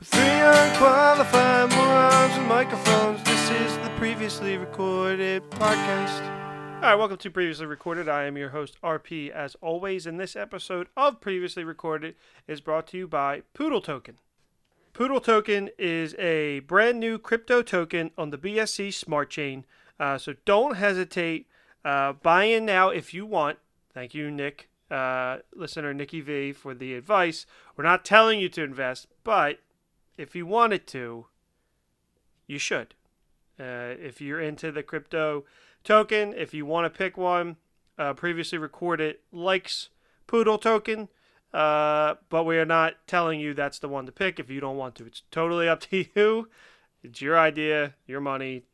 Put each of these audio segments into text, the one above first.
Three unqualified morons with microphones. This is the previously recorded podcast. All right, welcome to Previously Recorded. I am your host, RP, as always. And this episode of Previously Recorded is brought to you by Poodle Token. Poodle Token is a brand new crypto token on the BSC Smart Chain. So don't hesitate. Buy in now if you want. Thank you, Nick, listener Nikki V, for the advice. We're not telling you to invest, but if you wanted to, you should. If you're into the crypto token, if you want to pick one, Previously Recorded likes Poodle Token, but we are not telling you that's the one to pick if you don't want to. It's totally up to you. It's your idea, your money.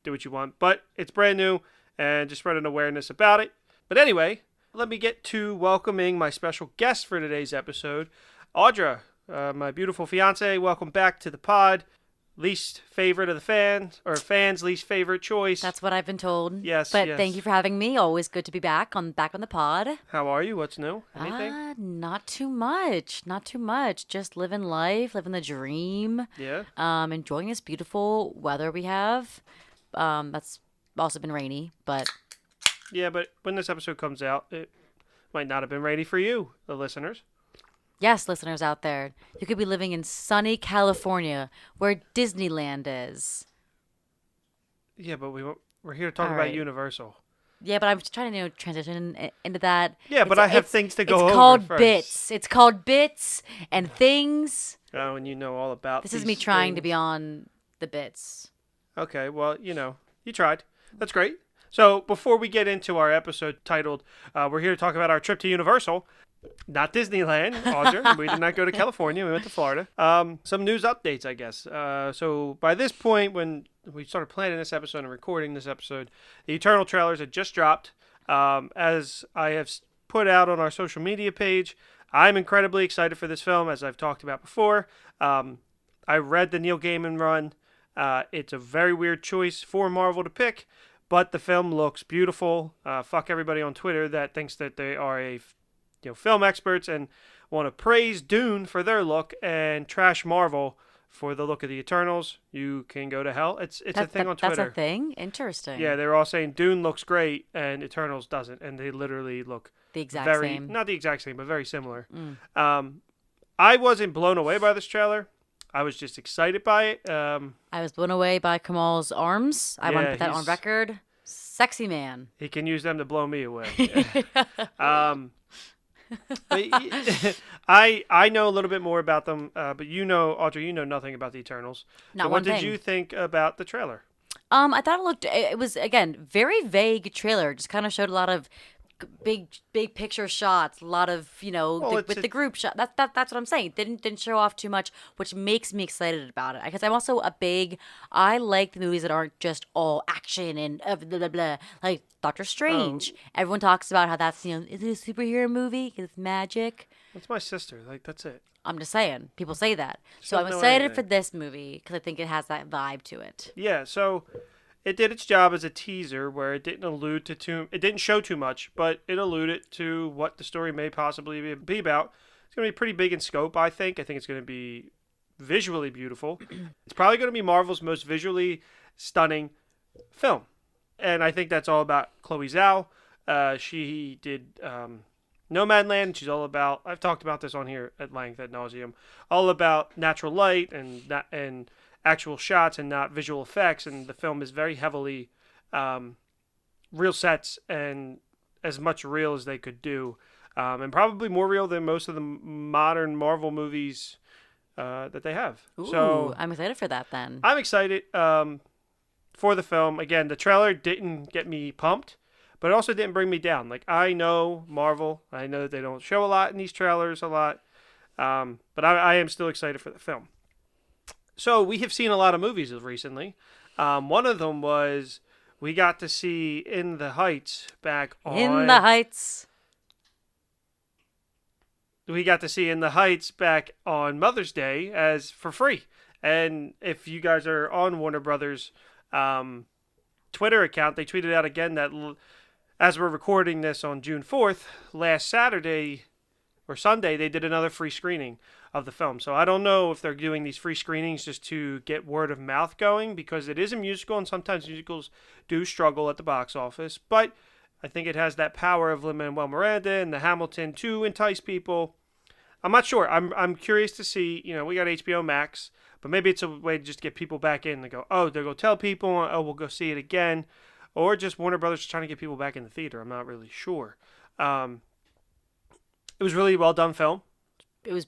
Do what you want. But it's brand new and just spreading awareness about it. But anyway, let me get to welcoming my special guest for today's episode, Audra. My beautiful fiance, welcome back to the pod. Least favorite of the fans, or fans' least favorite choice. That's what I've been told. Yes, but yes. Thank you for having me. Always good to be back on the pod. How are you? What's new? Anything? Not too much. Not too much. Just living life, living the dream. Yeah. Enjoying this beautiful weather we have. That's also been rainy, but Yeah, but when this episode comes out, it might not have been ready for you, the listeners. yes, listeners out there, you could be living in sunny California, where Disneyland is. Yeah, but we're here to talk All about right. Universal. Yeah, but I'm just trying to transition into that. Yeah, but I have things to go over It's called first. bits. It's called bits and things. Oh, and you know all about This is these me trying to things. be on the bits. Okay, well, you tried. That's great. So before we get into our episode titled, we're here to talk about our trip to Universal, not Disneyland, Audra. We did not go to California. We went to Florida. Some news updates, I guess. So by this point, when we started planning this episode and recording this episode, the Eternal trailers had just dropped. As I have put out on our social media page, I'm incredibly excited for this film, as I've talked about before. I read the Neil Gaiman run. It's a very weird choice for Marvel to pick, but the film looks beautiful. Fuck everybody on Twitter that thinks that they are film experts and want to praise Dune for their look and trash Marvel for the look of the Eternals. You can go to hell. It's a thing on Twitter. That's a thing? Interesting. Yeah, they were all saying Dune looks great and Eternals doesn't, and they literally look The exact very same. not the exact same, but very similar. I wasn't blown away by this trailer. I was just excited by it. I was blown away by Kamal's arms. I want to Yeah, put that on he's- record. Sexy man. He can use them to blow me away. But I know a little bit more about them, but Audrey, you know nothing about the Eternals. Not So one what did thing. you think about the trailer? I thought it was, again, very vague trailer. Just kind of showed a lot of big picture shots, a lot of, Well, with the group shot. That's what I'm saying. Didn't show off too much, which makes me excited about it. Because I'm also I like the movies that aren't just all action and blah, blah, blah. Like Doctor Strange. Everyone talks about how that's, is it a superhero movie? 'Cause it's magic. That's my sister. Like, that's it. I'm just saying. People say that. So I'm doesn't know excited anything. for this movie because I think it has that vibe to it. Yeah, so it did its job as a teaser where it didn't it didn't show too much, but it alluded to what the story may possibly be about. It's going to be pretty big in scope, I think. I think it's going to be visually beautiful. It's probably going to be Marvel's most visually stunning film. And I think that's all about Chloe Zhao. She did Nomadland. She's all about, I've talked about this on here at length, ad nauseum, all about natural light and actual shots and not visual effects. And the film is very heavily real sets and as much real as they could do. And probably more real than most of the modern Marvel movies that they have. Ooh, So I'm excited for that then. I'm excited for the film. Again, the trailer didn't get me pumped, but it also didn't bring me down. Like, I know Marvel. I know that they don't show a lot in these trailers a lot. But I am still excited for the film. So we have seen a lot of movies recently. One of them was we got to see In the Heights back on... In the Heights. We got to see In the Heights back on Mother's Day as for free. And if you guys are on Warner Brothers Twitter account, they tweeted out again that as we're recording this on June 4th, last Saturday or Sunday, they did another free screening of the film. So I don't know if they're doing these free screenings just to get word of mouth going, because it is a musical and sometimes musicals do struggle at the box office. But I think it has that power of Lin-Manuel Miranda and the Hamilton to entice people. I'm not sure. I'm curious to see. We got HBO Max, but maybe it's a way to just get people back in. They go, they'll go tell people, we'll go see it again, or just Warner Brothers trying to get people back in the theater. I'm not really sure. It was really well done film. It was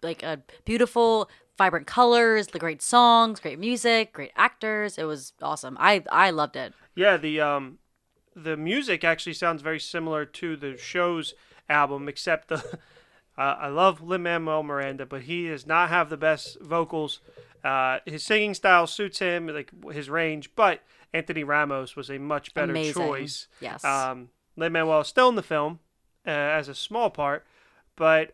like a beautiful, vibrant colors, the great songs, great music, great actors. It was awesome. I loved it. Yeah, the music actually sounds very similar to the show's album, except I love Lin-Manuel Miranda, but he does not have the best vocals. His singing style suits him, like his range, but Anthony Ramos was a much better choice. Yes. Lin-Manuel is still in the film as a small part, but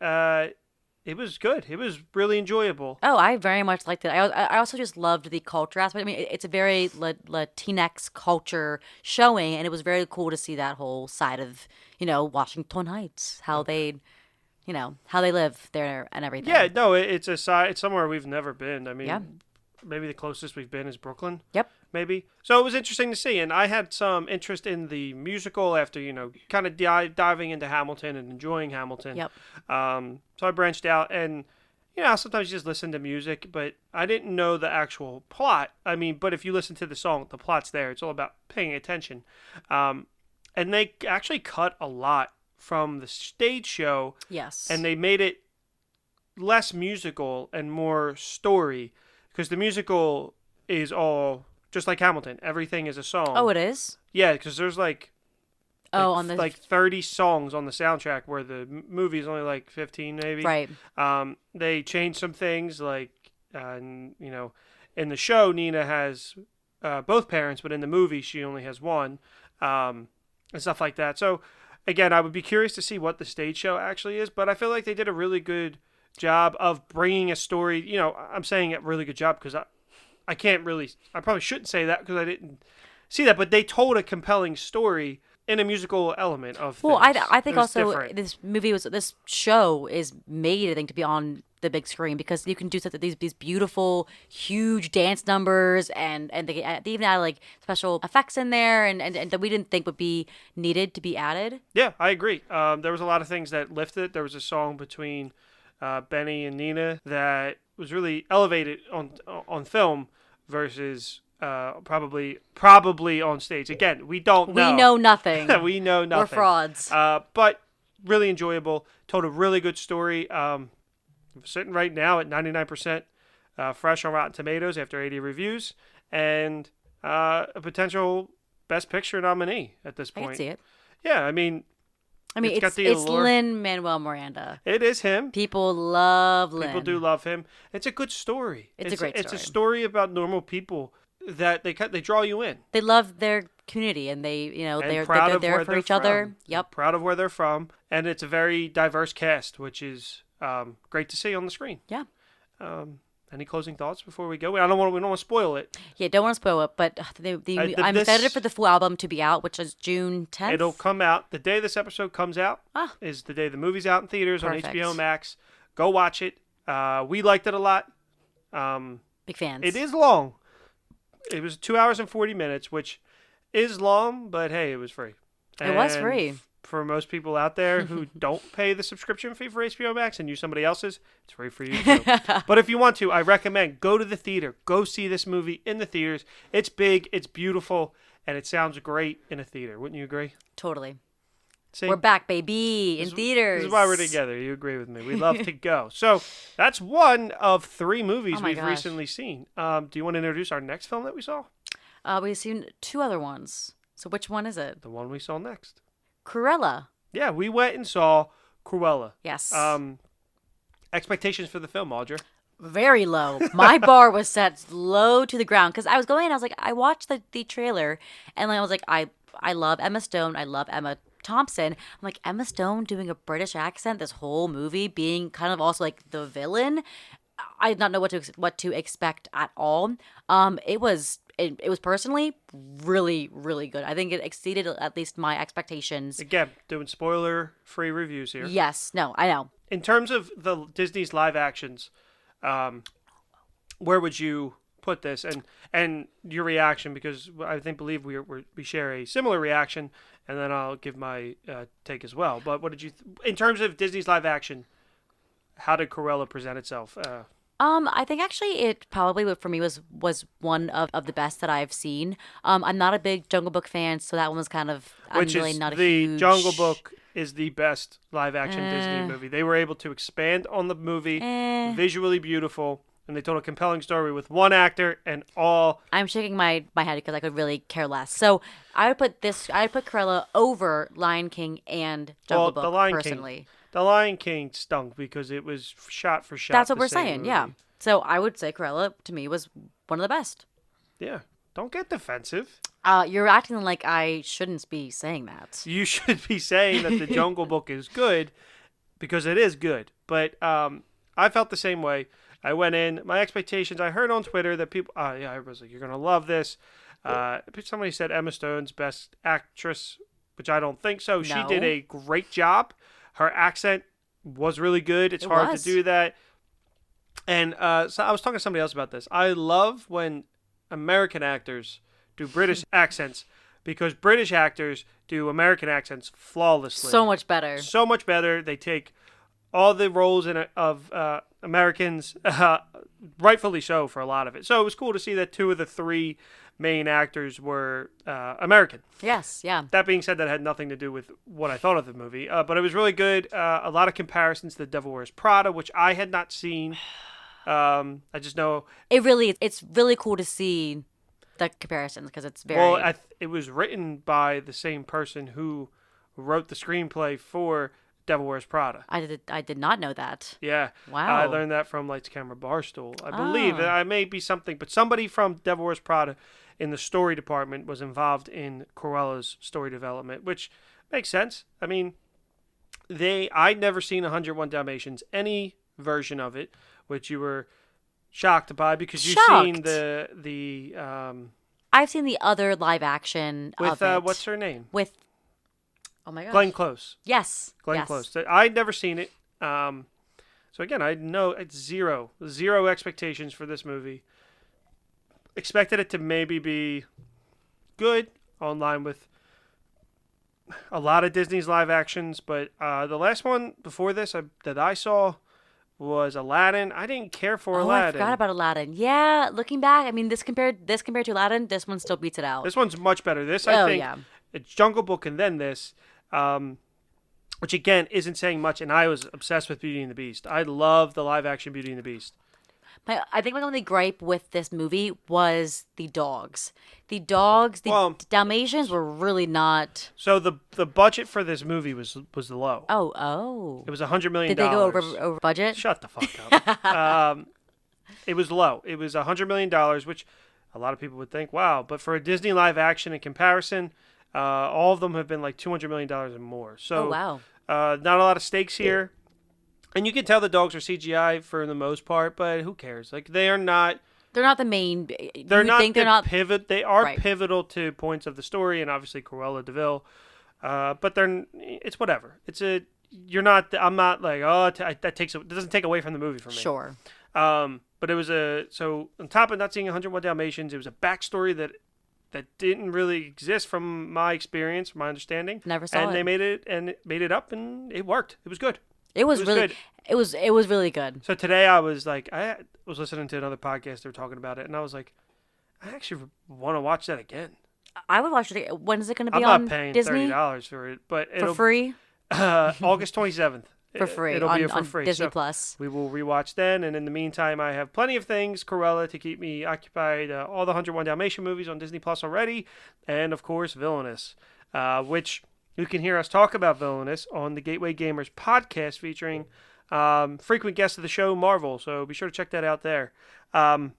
it was good. It was really enjoyable. Oh, I very much liked it. I also just loved the culture aspect. I mean, it's a very Latinx culture showing, and it was very cool to see that whole side of, Washington Heights, how they live there and everything. Yeah, no, it's a side. It's somewhere we've never been. I mean, yeah. Maybe the closest we've been is Brooklyn. Yep. Maybe. So it was interesting to see, and I had some interest in the musical after, kind of diving into Hamilton and enjoying Hamilton. Yep. So I branched out, and, sometimes you just listen to music, but I didn't know the actual plot. I mean, but if you listen to the song, the plot's there. It's all about paying attention. And they actually cut a lot from the stage show. Yes. And they made it less musical and more story, because the musical is all just like Hamilton. Everything is a song. Oh, it is? Yeah, because there's like 30 songs on the soundtrack, where the movie is only like 15 maybe. Right. They changed some things, like in the show Nina has both parents, but in the movie she only has one, and stuff like that. So again, I would be curious to see what the stage show actually is, but I feel like they did a really good job of bringing a story. I'm saying a really good job because I probably shouldn't say that because I didn't see that, but they told a compelling story in a musical element of things. Well, I think also different. this show is made, I think, to be on the big screen, because you can do such these beautiful, huge dance numbers, and they even add like special effects in there, and that we didn't think would be needed to be added. Yeah, I agree. There was a lot of things that lifted it. There was a song between Benny and Nina that was really elevated on film versus probably on stage. Again, we don't know. We know nothing. We know nothing. We're frauds. But really enjoyable. Told a really good story. Sitting right now at 99% fresh on Rotten Tomatoes after 80 reviews, and a potential Best Picture nominee at this point. I can see it. Yeah, I mean, it's Lin-Manuel Miranda. It is him. People love Lin. People do love him. It's a good story. It's a great story. It's a story about normal people that they draw you in. They love their community, and they're there for each other. Yep. Proud of where they're from, and it's a very diverse cast, which is great to see on the screen. Yeah. Any closing thoughts before we go? We don't want to spoil it. Yeah, don't want to spoil it, but I'm excited for the full album to be out, which is June 10th. It'll come out the day this episode comes out. Is the day the movie's out in theaters. Perfect. On HBO Max. Go watch it. We liked it a lot. Big fans. It is long. It was 2 hours and 40 minutes, which is long, but hey, it was free. It was free. For most people out there who don't pay the subscription fee for HBO Max and use somebody else's, it's free for you too. But if you want to, I recommend go to the theater. Go see this movie in the theaters. It's big, it's beautiful, and it sounds great in a theater. Wouldn't you agree? Totally. See? We're back, baby, in theaters. This is why we're together. You agree with me. We love to go. So that's one of 3 movies we've recently seen. Do you want to introduce our next film that we saw? We've seen 2 other ones. So which one is it? The one we saw next. Cruella. Yeah, we went and saw Cruella. Yes. Expectations for the film, Audra? Very low. My bar was set low to the ground, because I was going, I was like, I watched the trailer, and I was like, I love Emma Stone. I love Emma Thompson. I'm like, Emma Stone doing a British accent this whole movie, being kind of also like the villain. I did not know what to expect at all. It was personally really, really good. I think it exceeded at least my expectations. Again, doing spoiler-free reviews here. Yes, no, I know. In terms of the Disney's live actions, where would you put this and your reaction? Because I believe we share a similar reaction, and then I'll give my take as well. But what did you in terms of Disney's live action? How did Cruella present itself? I think actually it probably for me was one of the best that I've seen. I'm not a big Jungle Book fan, so that one was kind of Which really is not a the huge... Jungle Book is the best live action Disney movie. They were able to expand on the movie, visually beautiful, and they told a compelling story with one actor and all. I'm shaking my head because I could really care less. So I would put Cruella over Lion King and Jungle Book the Lion personally. King. The Lion King stunk because it was shot for shot. That's what the we're same saying, movie. yeah. So I would say Cruella, to me, was one of the best. Yeah. Don't get defensive. You're acting like I shouldn't be saying that. You should be saying that the Jungle Book is good because it is good. But I felt the same way. I went in, my expectations, I heard on Twitter that people, I was like, you're going to love this. Somebody said Emma Stone's best actress, which I don't think so. No. She did a great job. Her accent was really good. It's hard to do that. And so I was talking to somebody else about this. I love when American actors do British accents because British actors do American accents flawlessly. So much better. So much better. They take all the roles of Americans, rightfully so for a lot of it. So it was cool to see that 2 of the 3 main actors were American. Yes, yeah. That being said, that had nothing to do with what I thought of the movie. But it was really good. A lot of comparisons to The Devil Wears Prada, which I had not seen. I just know... It's really cool to see the comparisons because it's very... Well, it was written by the same person who wrote the screenplay for Devil Wears Prada. I did not know that. Yeah. Wow. I learned that from Lights, Camera, Barstool. I believe. I may be something, but somebody from Devil Wears Prada in the story department was involved in Cruella's story development, which makes sense. I mean, I'd never seen 101 Dalmatians, any version of it, which you were shocked by because you've seen I've seen the other live action with of it. What's her name? With oh my gosh. Glenn Close. Yes. Glenn yes. Close. I'd never seen it. So again, I know it's zero expectations for this movie. Expected it to maybe be good, online with a lot of Disney's live actions, but the last one before this that I saw was Aladdin. I didn't care for Aladdin. I forgot about Aladdin. Yeah, looking back, I mean, this compared to Aladdin, this one still beats it out. This one's much better. I think it's Jungle Book and then this, which again isn't saying much. And I was obsessed with Beauty and the Beast. I love the live action Beauty and the Beast. I think my only gripe with this movie was the dogs. The Dalmatians were really not. So the budget for this movie was low. Oh. It was $100 million. Did they go over budget? Shut the fuck up. It was low. It was $100 million, which a lot of people would think, wow. But for a Disney live action in comparison, all of them have been like $200 million and more. So, wow. Not a lot of stakes here. And you can tell the dogs are CGI for the most part, but who cares? Like they're not the main. They're not pivot. They are right. pivotal to points of the story, and obviously Cruella de Vil. But it's whatever. You're not. I'm not like that doesn't take away from the movie for me. Sure. But it was so on top of not seeing 101 Dalmatians, it was a backstory that didn't really exist from my experience, from my understanding. Never saw it. And they made it up, and it worked. It was good. It was really good. It was really good. So today I was like, I was listening to another podcast. They were talking about it, and I was like, I actually want to watch that again. I would watch it. When is it going to be on Disney? I'm not paying $30 for it, but for free. August 27th. For free. It'll be for free. Disney so Plus. We will rewatch then, and in the meantime, I have plenty of things, Cruella, to keep me occupied. All the 101 Dalmatian movies on Disney Plus already, and of course, Villainous, which you can hear us talk about Villainous on the Gateway Gamers podcast featuring frequent guest of the show, Marvel. So be sure to check that out there. And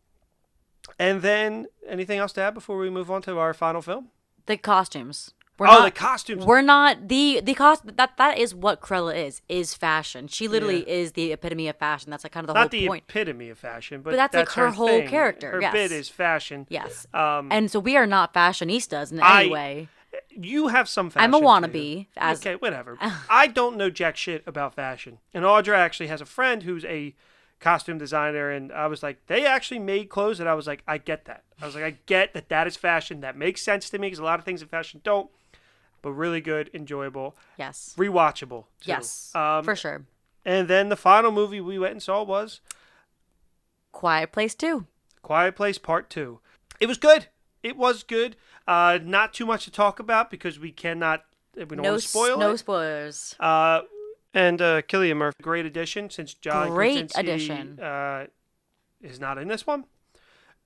then, anything else to add before we move on to our final film? The costumes. The costumes. We're not the cost. That is what Cruella is fashion. She literally is the epitome of fashion. That's like kind of the Not whole the point. epitome of fashion, but that's like her whole thing. character. Her yes. bit is fashion. Yes. And so we are not fashionistas in any way. You have some fashion. I'm a wannabe. Okay, whatever. I don't know jack shit about fashion. And Audra actually has a friend who's a costume designer, and I was like, they actually made clothes, and I was like, I get that. I was like, I get that is fashion. That makes sense to me because a lot of things in fashion don't. But really good, enjoyable. Yes. Rewatchable, too. Yes, for sure. And then the final movie we went and saw was Quiet Place 2. Quiet Place Part 2. It was good. It was good. Not too much to talk about because we don't want to spoil it. No spoilers. And Cillian Murphy, great addition since John Great Krasinski addition. Is not in this one.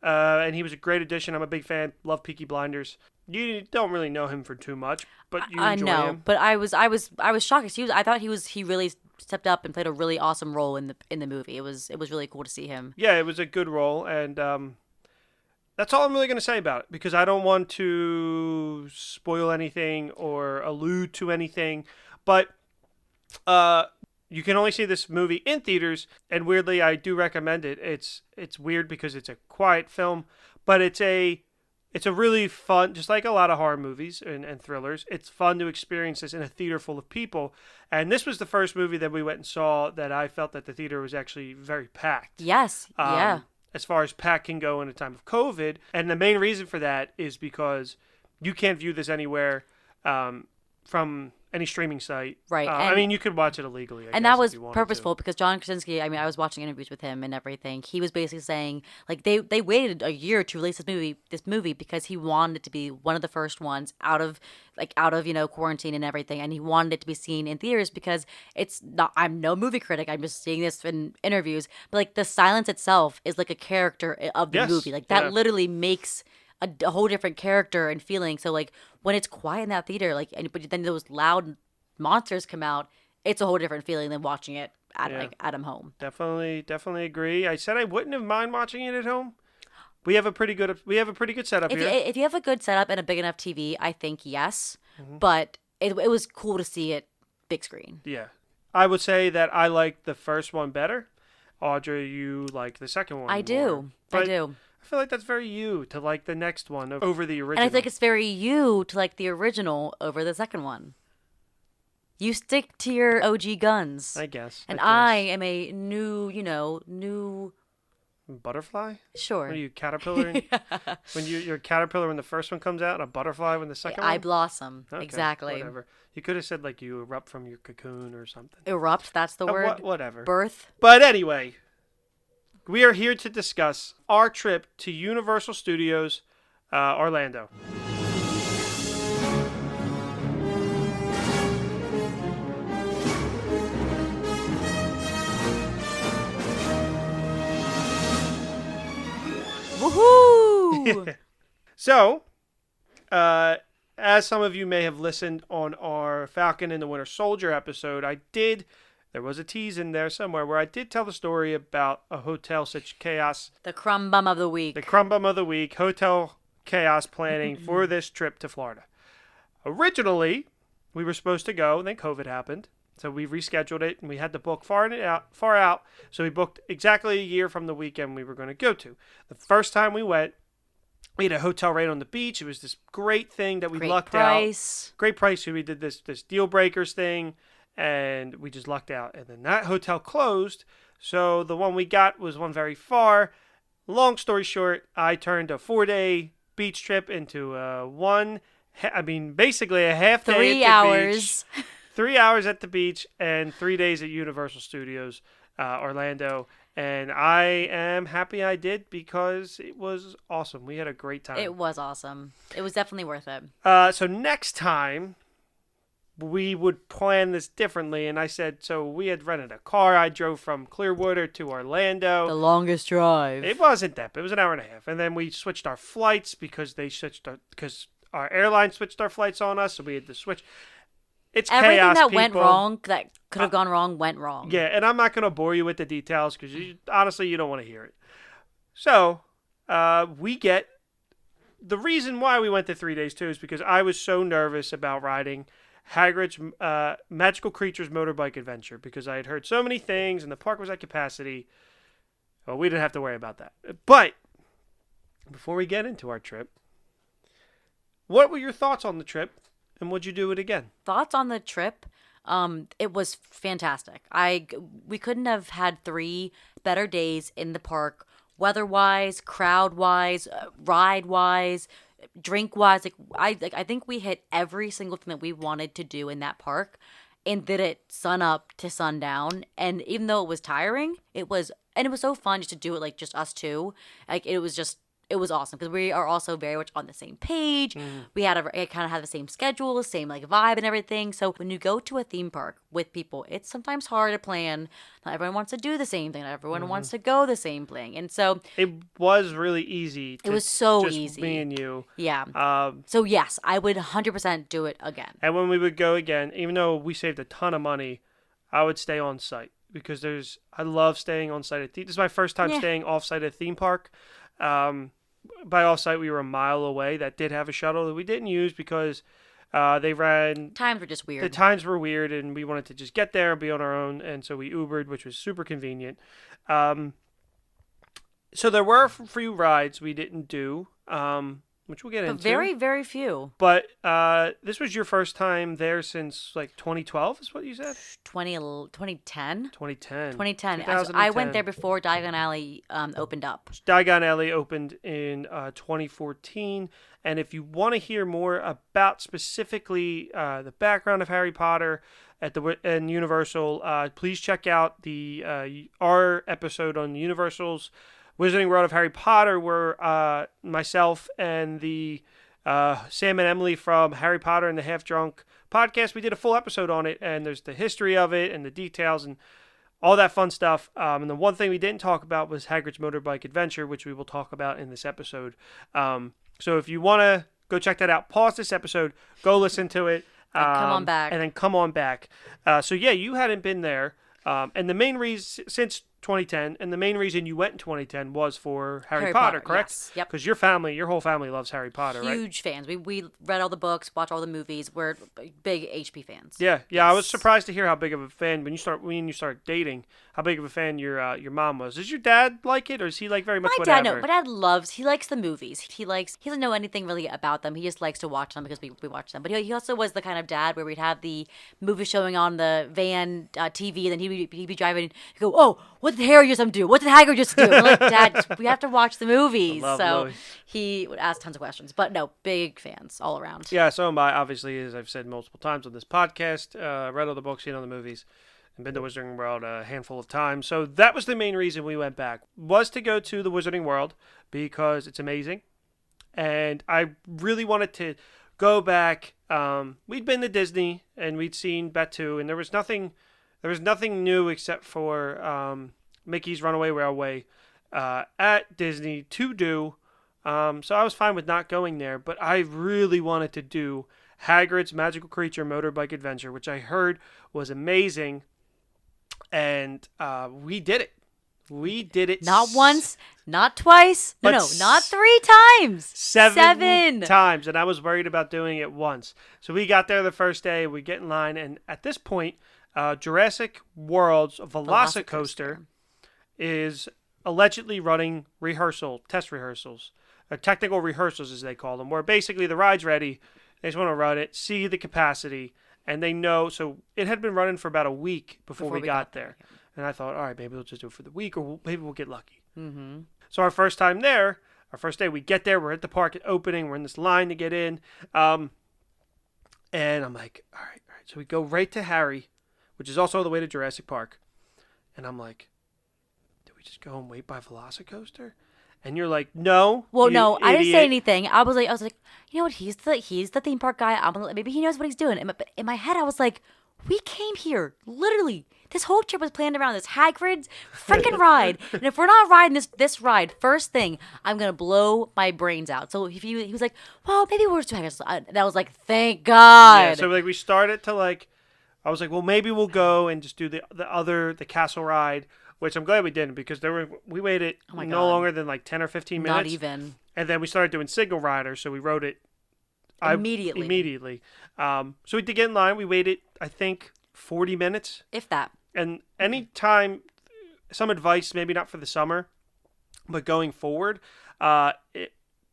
And he was a great addition. I'm a big fan. Love Peaky Blinders. You don't really know him for too much, but you enjoy him. But I was shocked. I thought he really stepped up and played a really awesome role in the movie. It was really cool to see him. Yeah, it was a good role, and that's all I'm really going to say about it because I don't want to spoil anything or allude to anything. But you can only see this movie in theaters, and weirdly, I do recommend it. It's weird because it's a quiet film, but it's a really fun, just like a lot of horror movies and thrillers, it's fun to experience this in a theater full of people. And this was the first movie that we went and saw that I felt that the theater was actually very packed. Yes, yeah. As far as packed can go in a time of COVID. And the main reason for that is because you can't view this anywhere from any streaming site. Right. I mean, you could watch it illegally. And that was purposeful because John Krasinski, I mean, I was watching interviews with him and everything. He was basically saying, like, they waited a year to release this movie because he wanted it to be one of the first ones out of quarantine and everything. And he wanted it to be seen in theaters because it's not, I'm no movie critic. I'm just seeing this in interviews. But, like, the silence itself is like a character of the movie. Like, that literally makes a whole different character and feeling. So, like, when it's quiet in that theater, like, but then those loud monsters come out, it's a whole different feeling than watching it at home. Definitely agree. I said I wouldn't have mind watching it at home. We have a pretty good setup here. If you have a good setup and a big enough TV, I think yes. Mm-hmm. But it was cool to see it big screen. Yeah, I would say that I like the first one better. Audra, you like the second one. I do. I feel like that's very you to like the next one over the original. And I think it's very you to like the original over the second one. You stick to your OG guns. I guess. And I am a new... Butterfly? Sure. What are you, caterpillar? When you're a caterpillar when the first one comes out and a butterfly when the second one? I blossom. Okay, exactly. Whatever. You could have said like you erupt from your cocoon or something. Erupt, that's the word? Whatever. Birth. But anyway... We are here to discuss our trip to Universal Studios Orlando. Woohoo! So, as some of you may have listened on our Falcon and the Winter Soldier episode, there was a tease in there somewhere where I did tell the story about a hotel such chaos. The crumb bum of the week. Hotel chaos planning for this trip to Florida. Originally, we were supposed to go, and then COVID happened. So we rescheduled it, and we had to book far out. So we booked exactly a year from the weekend we were going to go to. The first time we went, we had a hotel right on the beach. It was this great thing that we lucked out. Great price. So we did this deal breakers thing. And we just lucked out. And then that hotel closed. So the one we got was one very far. Long story short, I turned a 4-day beach trip into basically a half day 3 hours. 3 hours at the beach and 3 days at Universal Studios Orlando. And I am happy I did because it was awesome. We had a great time. It was awesome. It was definitely worth it. So next time... we would plan this differently, and I said, so we had rented a car. I drove from Clearwater to Orlando. The longest drive. It wasn't that, but it was an hour and a half. And then we switched our flights because our airline switched our flights on us, so we had to switch. It's everything chaos, that people. went wrong, that could have gone wrong, went wrong. Yeah, and I'm not going to bore you with the details because honestly, you don't want to hear it. So we get the reason why we went to 3 days too is because I was so nervous about riding Hagrid's Magical Creatures Motorbike Adventure because I had heard so many things and the park was at capacity. Well, we didn't have to worry about that. But before we get into our trip, what were your thoughts on the trip and would you do it again? Thoughts on the trip? It was fantastic. We couldn't have had 3 better days in the park, weather-wise, crowd-wise, ride-wise, drink-wise. I think we hit every single thing that we wanted to do in that park, and did it sun up to sundown. And even though it was tiring, it was so fun just to do it like just us two. Like it was awesome because we are also very much on the same page. We kind of had the same schedule, the same like vibe and everything. So when you go to a theme park with people, it's sometimes hard to plan. Not everyone wants to do the same thing. Not everyone wants to go the same thing. And so it was really easy. It was so just easy. Me and you. Yeah. So yes, I would 100% do it again. And when we would go again, even though we saved a ton of money, I would stay on site because I love staying on site. This is my first time staying off site at a theme park. By off-site, we were a mile away. That did have a shuttle that we didn't use because they ran... Times were just weird. The times were weird, and we wanted to just get there and be on our own, and so we Ubered, which was super convenient. So there were a few rides we didn't do, which we'll get into. Very, very few. But this was your first time there since, like, 2012 is what you said? 2010? 2010. I went there before Diagon Alley opened up. Diagon Alley opened in 2014. And if you want to hear more about specifically the background of Harry Potter and Universal, please check out our episode on Universal's Wizarding World of Harry Potter, where myself and the Sam and Emily from Harry Potter and the Half Drunk podcast, we did a full episode on it, and there's the history of it and the details and all that fun stuff. And the one thing we didn't talk about was Hagrid's Motorbike Adventure, which we will talk about in this episode. So if you want to go check that out, pause this episode, go listen to it. Come on back. And then come on back. So yeah, you hadn't been there. And the main reason, since 2010, and the main reason you went in 2010 was for Harry Potter, correct? Yes. Yep. Because your whole family loves Harry Potter, right? Huge fans. We read all the books, watch all the movies. We're big HP fans. Yeah. Yes. I was surprised to hear how big of a fan when you start dating. How big of a fan your mom was. Does your dad like it, or is he like very much whatever? My dad he likes the movies. He doesn't know anything really about them. He just likes to watch them because we watch them. But he also was the kind of dad where we'd have the movie showing on the van TV, and then he'd be driving. He'd go, "Oh, what did Harry just do? What did Hagrid just do?" I'm like, Dad, we have to watch the movies. So Louis. He would ask tons of questions. But no, big fans all around. Yeah, so am I. Obviously, as I've said multiple times on this podcast, read all the books, seen all the movies, and been to Wizarding World a handful of times. So that was the main reason we went back, was to go to the Wizarding World because it's amazing. And I really wanted to go back. We'd been to Disney and we'd seen Batu, and there was nothing new except for Mickey's Runaway Railway at Disney to do. So I was fine with not going there, but I really wanted to do Hagrid's Magical Creature Motorbike Adventure, which I heard was amazing. And we did it. We did it. Not once, not twice. No, not 3 times. 7 times. And I was worried about doing it once. So we got there the first day. We get in line. And at this point, Jurassic World's Velocicoaster is allegedly running test rehearsals, or technical rehearsals as they call them, where basically the ride's ready. They just want to run it, see the capacity. And they know, so it had been running for about a week before we got there. Yeah. And I thought, all right, maybe we'll just do it for the week, or maybe we'll get lucky. Mm-hmm. So our first time there, our first day, we get there, we're at the park at opening, we're in this line to get in. And I'm like, all right. So we go right to Harry, which is also on the way to Jurassic Park. And I'm like, did we just go and wait by Velocicoaster? And you're like, no. Well, no, idiot. I didn't say anything. I was like, you know what? He's the theme park guy. Maybe he knows what he's doing. But in my head, I was like, we came here literally. This whole trip was planned around this Hagrid's freaking ride. And if we're not riding this ride, first thing, I'm gonna blow my brains out. So he was like, well, maybe we're just doing Hagrid's. And I was like, thank God. Yeah, so like we started to like, I was like, well, maybe we'll go and just do the castle ride which I'm glad we didn't because we waited Oh my no God. longer than like 10 or 15 minutes. Not even. And then we started doing single rider, so we rode it immediately. So we did get in line. We waited, I think, 40 minutes. If that. And any time, some advice, maybe not for the summer, but going forward,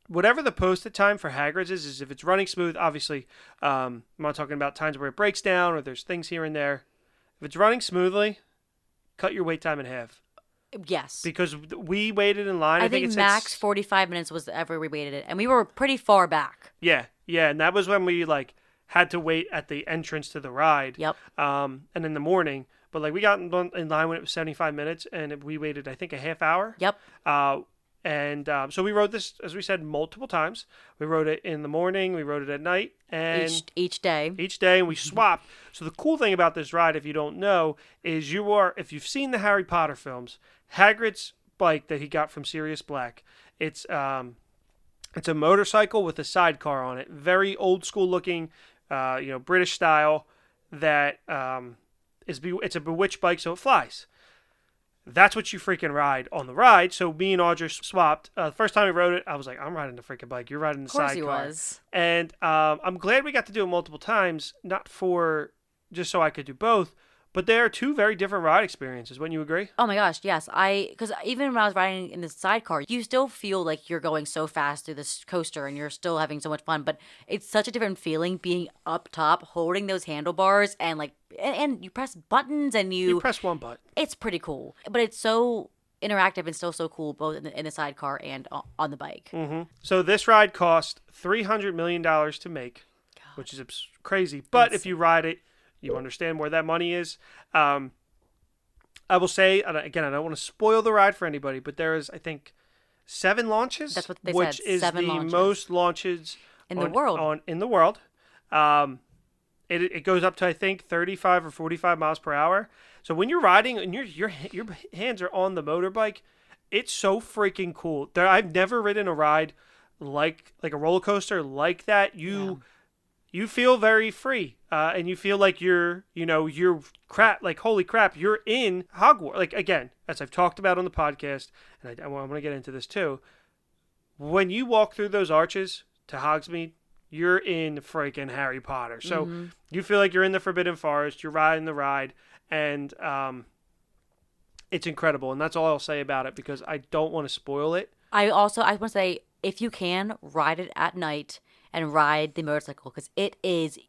whatever the posted time for Hagrid's is if it's running smooth, obviously, I'm not talking about times where it breaks down or there's things here and there. If it's running smoothly, cut your wait time in half. Yes. Because we waited in line. I think max 45 minutes was ever we waited it. And we were pretty far back. Yeah. And that was when we had to wait at the entrance to the ride. Yep. And in the morning. But we got in line when it was 75 minutes and we waited, I think, a half hour. Yep. So we rode this, as we said, multiple times. We rode it in the morning. We rode it at night. And each day. And we swapped. So the cool thing about this ride, if you don't know, is if you've seen the Harry Potter films, Hagrid's bike that he got from Sirius Black, it's a motorcycle with a sidecar on it. Very old school looking, British style that it's a Bewitched bike, so it flies. That's what you freaking ride on the ride. So me and Audra swapped. The first time we rode it, I was like, I'm riding the freaking bike. You're riding the sidecar. Of course he was. And I'm glad we got to do it multiple times, not for just so I could do both, but they are two very different ride experiences. Wouldn't you agree? Oh my gosh, yes. Because even when I was riding in the sidecar, you still feel like you're going so fast through this coaster and you're still having so much fun. But it's such a different feeling being up top, holding those handlebars and and you press buttons and you press one button. It's pretty cool. But it's so interactive and still so cool both in the sidecar and on the bike. Mm-hmm. So this ride cost $300 million to make, which is crazy. But if you ride it, you understand where that money is. I will say, again, I don't want to spoil the ride for anybody, but there is, I think, 7 launches. That's what they which said. is 7 the launches. most launches in the world. In the world. It goes up to, I think, 35 or 45 miles per hour. So when you're riding and your hands are on the motorbike, it's so freaking cool. I've never ridden a ride like a roller coaster like that. You feel very free, and you feel like you're holy crap, you're in Hogwarts. Again, as I've talked about on the podcast, and I want to get into this too, when you walk through those arches to Hogsmeade, you're in freaking Harry Potter. So you feel like you're in the Forbidden Forest, you're riding the ride, and it's incredible. And that's all I'll say about it because I don't want to spoil it. I want to say, if you can, ride it at night and ride the motorcycle because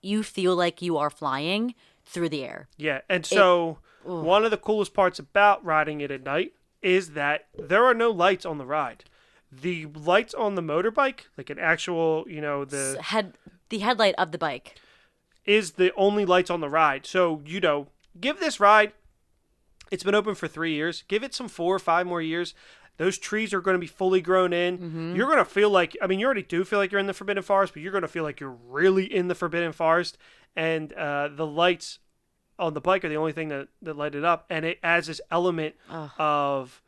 you feel like you are flying through the air. Yeah, and so one of the coolest parts about riding it at night is that there are no lights on the ride. The lights on the motorbike, like an actual, the headlight of the bike, is the only lights on the ride. So, give this ride, it's been open for 3 years, give it some 4 or 5 more years. Those trees are going to be fully grown in. Mm-hmm. You're going to feel like, you already do feel like you're in the Forbidden Forest, but you're going to feel like you're really in the Forbidden Forest. And the lights on the bike are the only thing that light it up. And it adds this element of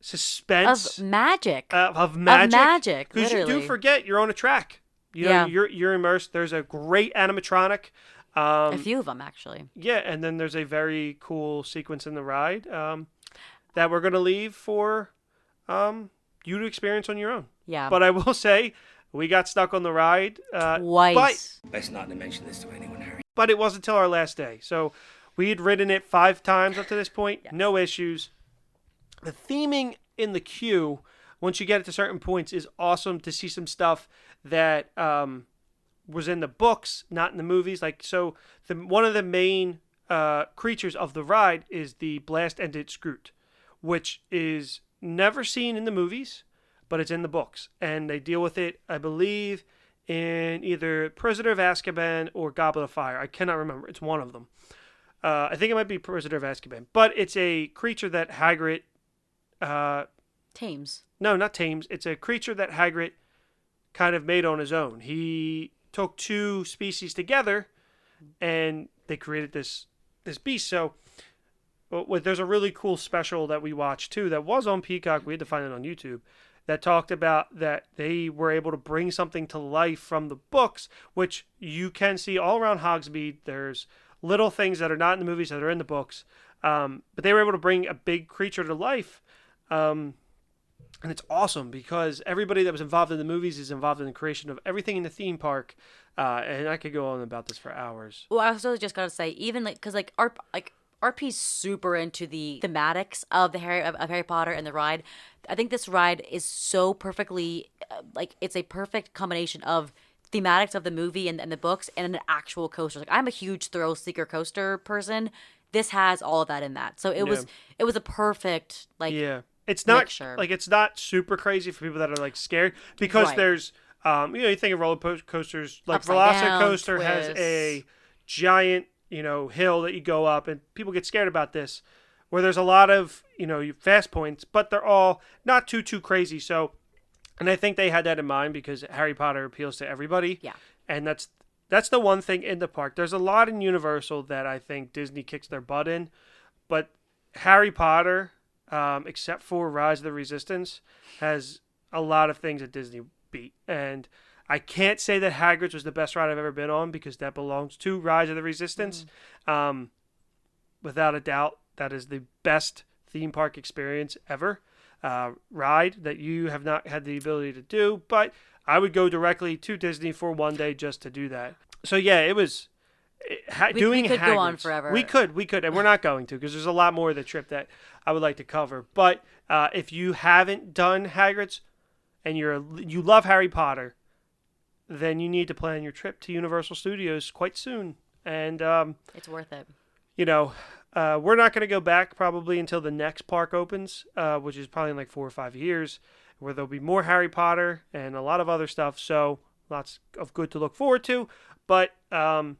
suspense. Of magic. Of magic. Because you literally. do forget you're on a track. You're immersed. There's a great animatronic. A few of them, actually. Yeah, and then there's a very cool sequence in the ride. That we're going to leave for you to experience on your own. Yeah. But I will say, we got stuck on the ride. Twice. Best not to mention this to anyone, Harry. But it wasn't until our last day. So we had ridden it 5 times up to this point. Yes. No issues. The theming in the queue, once you get it to certain points, is awesome to see some stuff that was in the books, not in the movies. One of the main creatures of the ride is the blast-ended Scroot, which is never seen in the movies, but it's in the books. And they deal with it, I believe, in either Prisoner of Azkaban or Goblet of Fire. I cannot remember. It's one of them. I think it might be Prisoner of Azkaban. But it's a creature that Hagrid... tames. No, not tames. It's a creature that Hagrid kind of made on his own. He took 2 species together, and they created this beast. So... there's a really cool special that we watched too that was on Peacock. We had to find it on YouTube. That talked about that they were able to bring something to life from the books, which you can see all around Hogsmeade. There's little things that are not in the movies that are in the books. But they were able to bring a big creature to life. And it's awesome because everybody that was involved in the movies is involved in the creation of everything in the theme park. And I could go on about this for hours. Well, I also just gotta say, even because RP's super into the thematics of the Harry Potter and the ride. I think this ride is so perfectly it's a perfect combination of thematics of the movie and the books and an actual coaster. Like, I'm a huge thrill seeker coaster person. This has all of that in that. So it was a perfect It's not mixture. it's not super crazy for people that are scared because Right. there's you think of roller coasters like Upside down, Velocicoaster has twists. a giant hill that you go up and people get scared about this where there's a lot of fast points but they're all not too crazy. So and I think they had that in mind because Harry Potter appeals to everybody. Yeah. And that's the one thing in the park. There's a lot in Universal that I think Disney kicks their butt in, but Harry Potter, except for Rise of the Resistance, has a lot of things that Disney beat. And I can't say that Hagrid's was the best ride I've ever been on because that belongs to Rise of the Resistance. Without a doubt, that is the best theme park experience ever. Ride that you have not had the ability to do, but I would go directly to Disney for one day just to do that. So yeah, it was doing we could go on Hagrid's. forever. We could, and we're not going to because there's a lot more of the trip that I would like to cover. But if you haven't done Hagrid's and you love Harry Potter, then you need to plan your trip to Universal Studios quite soon. And It's worth it. we're not going to go back probably until the next park opens, which is probably in 4 or 5 years, where there'll be more Harry Potter and a lot of other stuff. So lots of good to look forward to. But I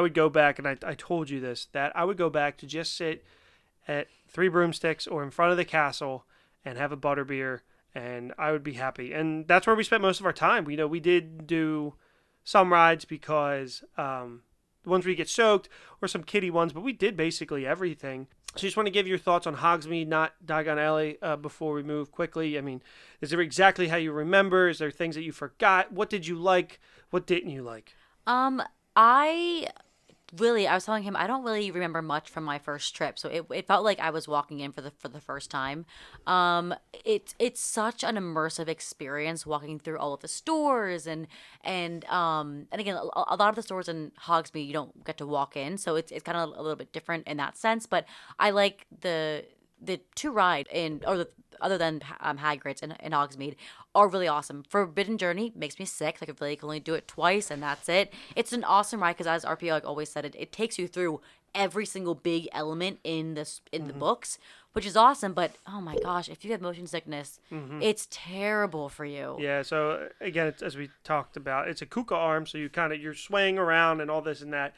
would go back, and I told you this, that I would go back to just sit at Three Broomsticks or in front of the castle and have a butterbeer, and I would be happy. And that's where we spent most of our time. We did do some rides because the ones where you get soaked or some kiddie ones, but we did basically everything. So you just want to give your thoughts on Hogsmeade, not Diagon Alley, before we move quickly. I mean, is there exactly how you remember? Is there things that you forgot? What did you like? What didn't you like? I was telling him I don't really remember much from my first trip, so it felt like I was walking in for the first time. It's such an immersive experience walking through all of the stores and again a lot of the stores in Hogsmeade you don't get to walk in, so it's kind of a little bit different in that sense. But I like the two ride other than Hagrid's and Hogsmeade are really awesome. Forbidden Journey makes me sick. Like I really can only do it twice and that's it. It's an awesome ride because as RP always said, it takes you through every single big element in the books, which is awesome. But oh my gosh, if you have motion sickness, it's terrible for you. Yeah. So again, as we talked about, it's a Kuka arm, so you're swaying around and all this and that.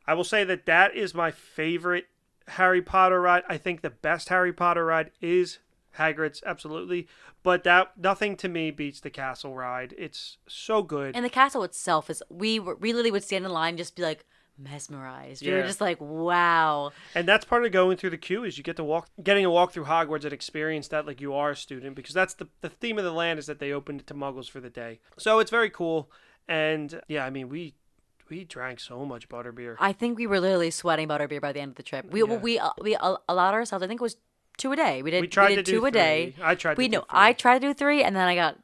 I will say that is my favorite Harry Potter ride. I think the best Harry Potter ride is Hagrid's, absolutely, but nothing to me beats the castle ride. It's so good. And the castle itself we literally would stand in line and just be like mesmerized. We were just like, wow. And that's part of going through the queue is you getting to walk through Hogwarts and experience that like you are a student, because that's the theme of the land is that they opened it to Muggles for the day. So it's very cool. And yeah, I mean we drank so much butterbeer. I think we were literally sweating butterbeer by the end of the trip. We allowed ourselves. I think it was 2 a day. We did to do 2 a day. I tried to do 3. I tried to do 3, and then I got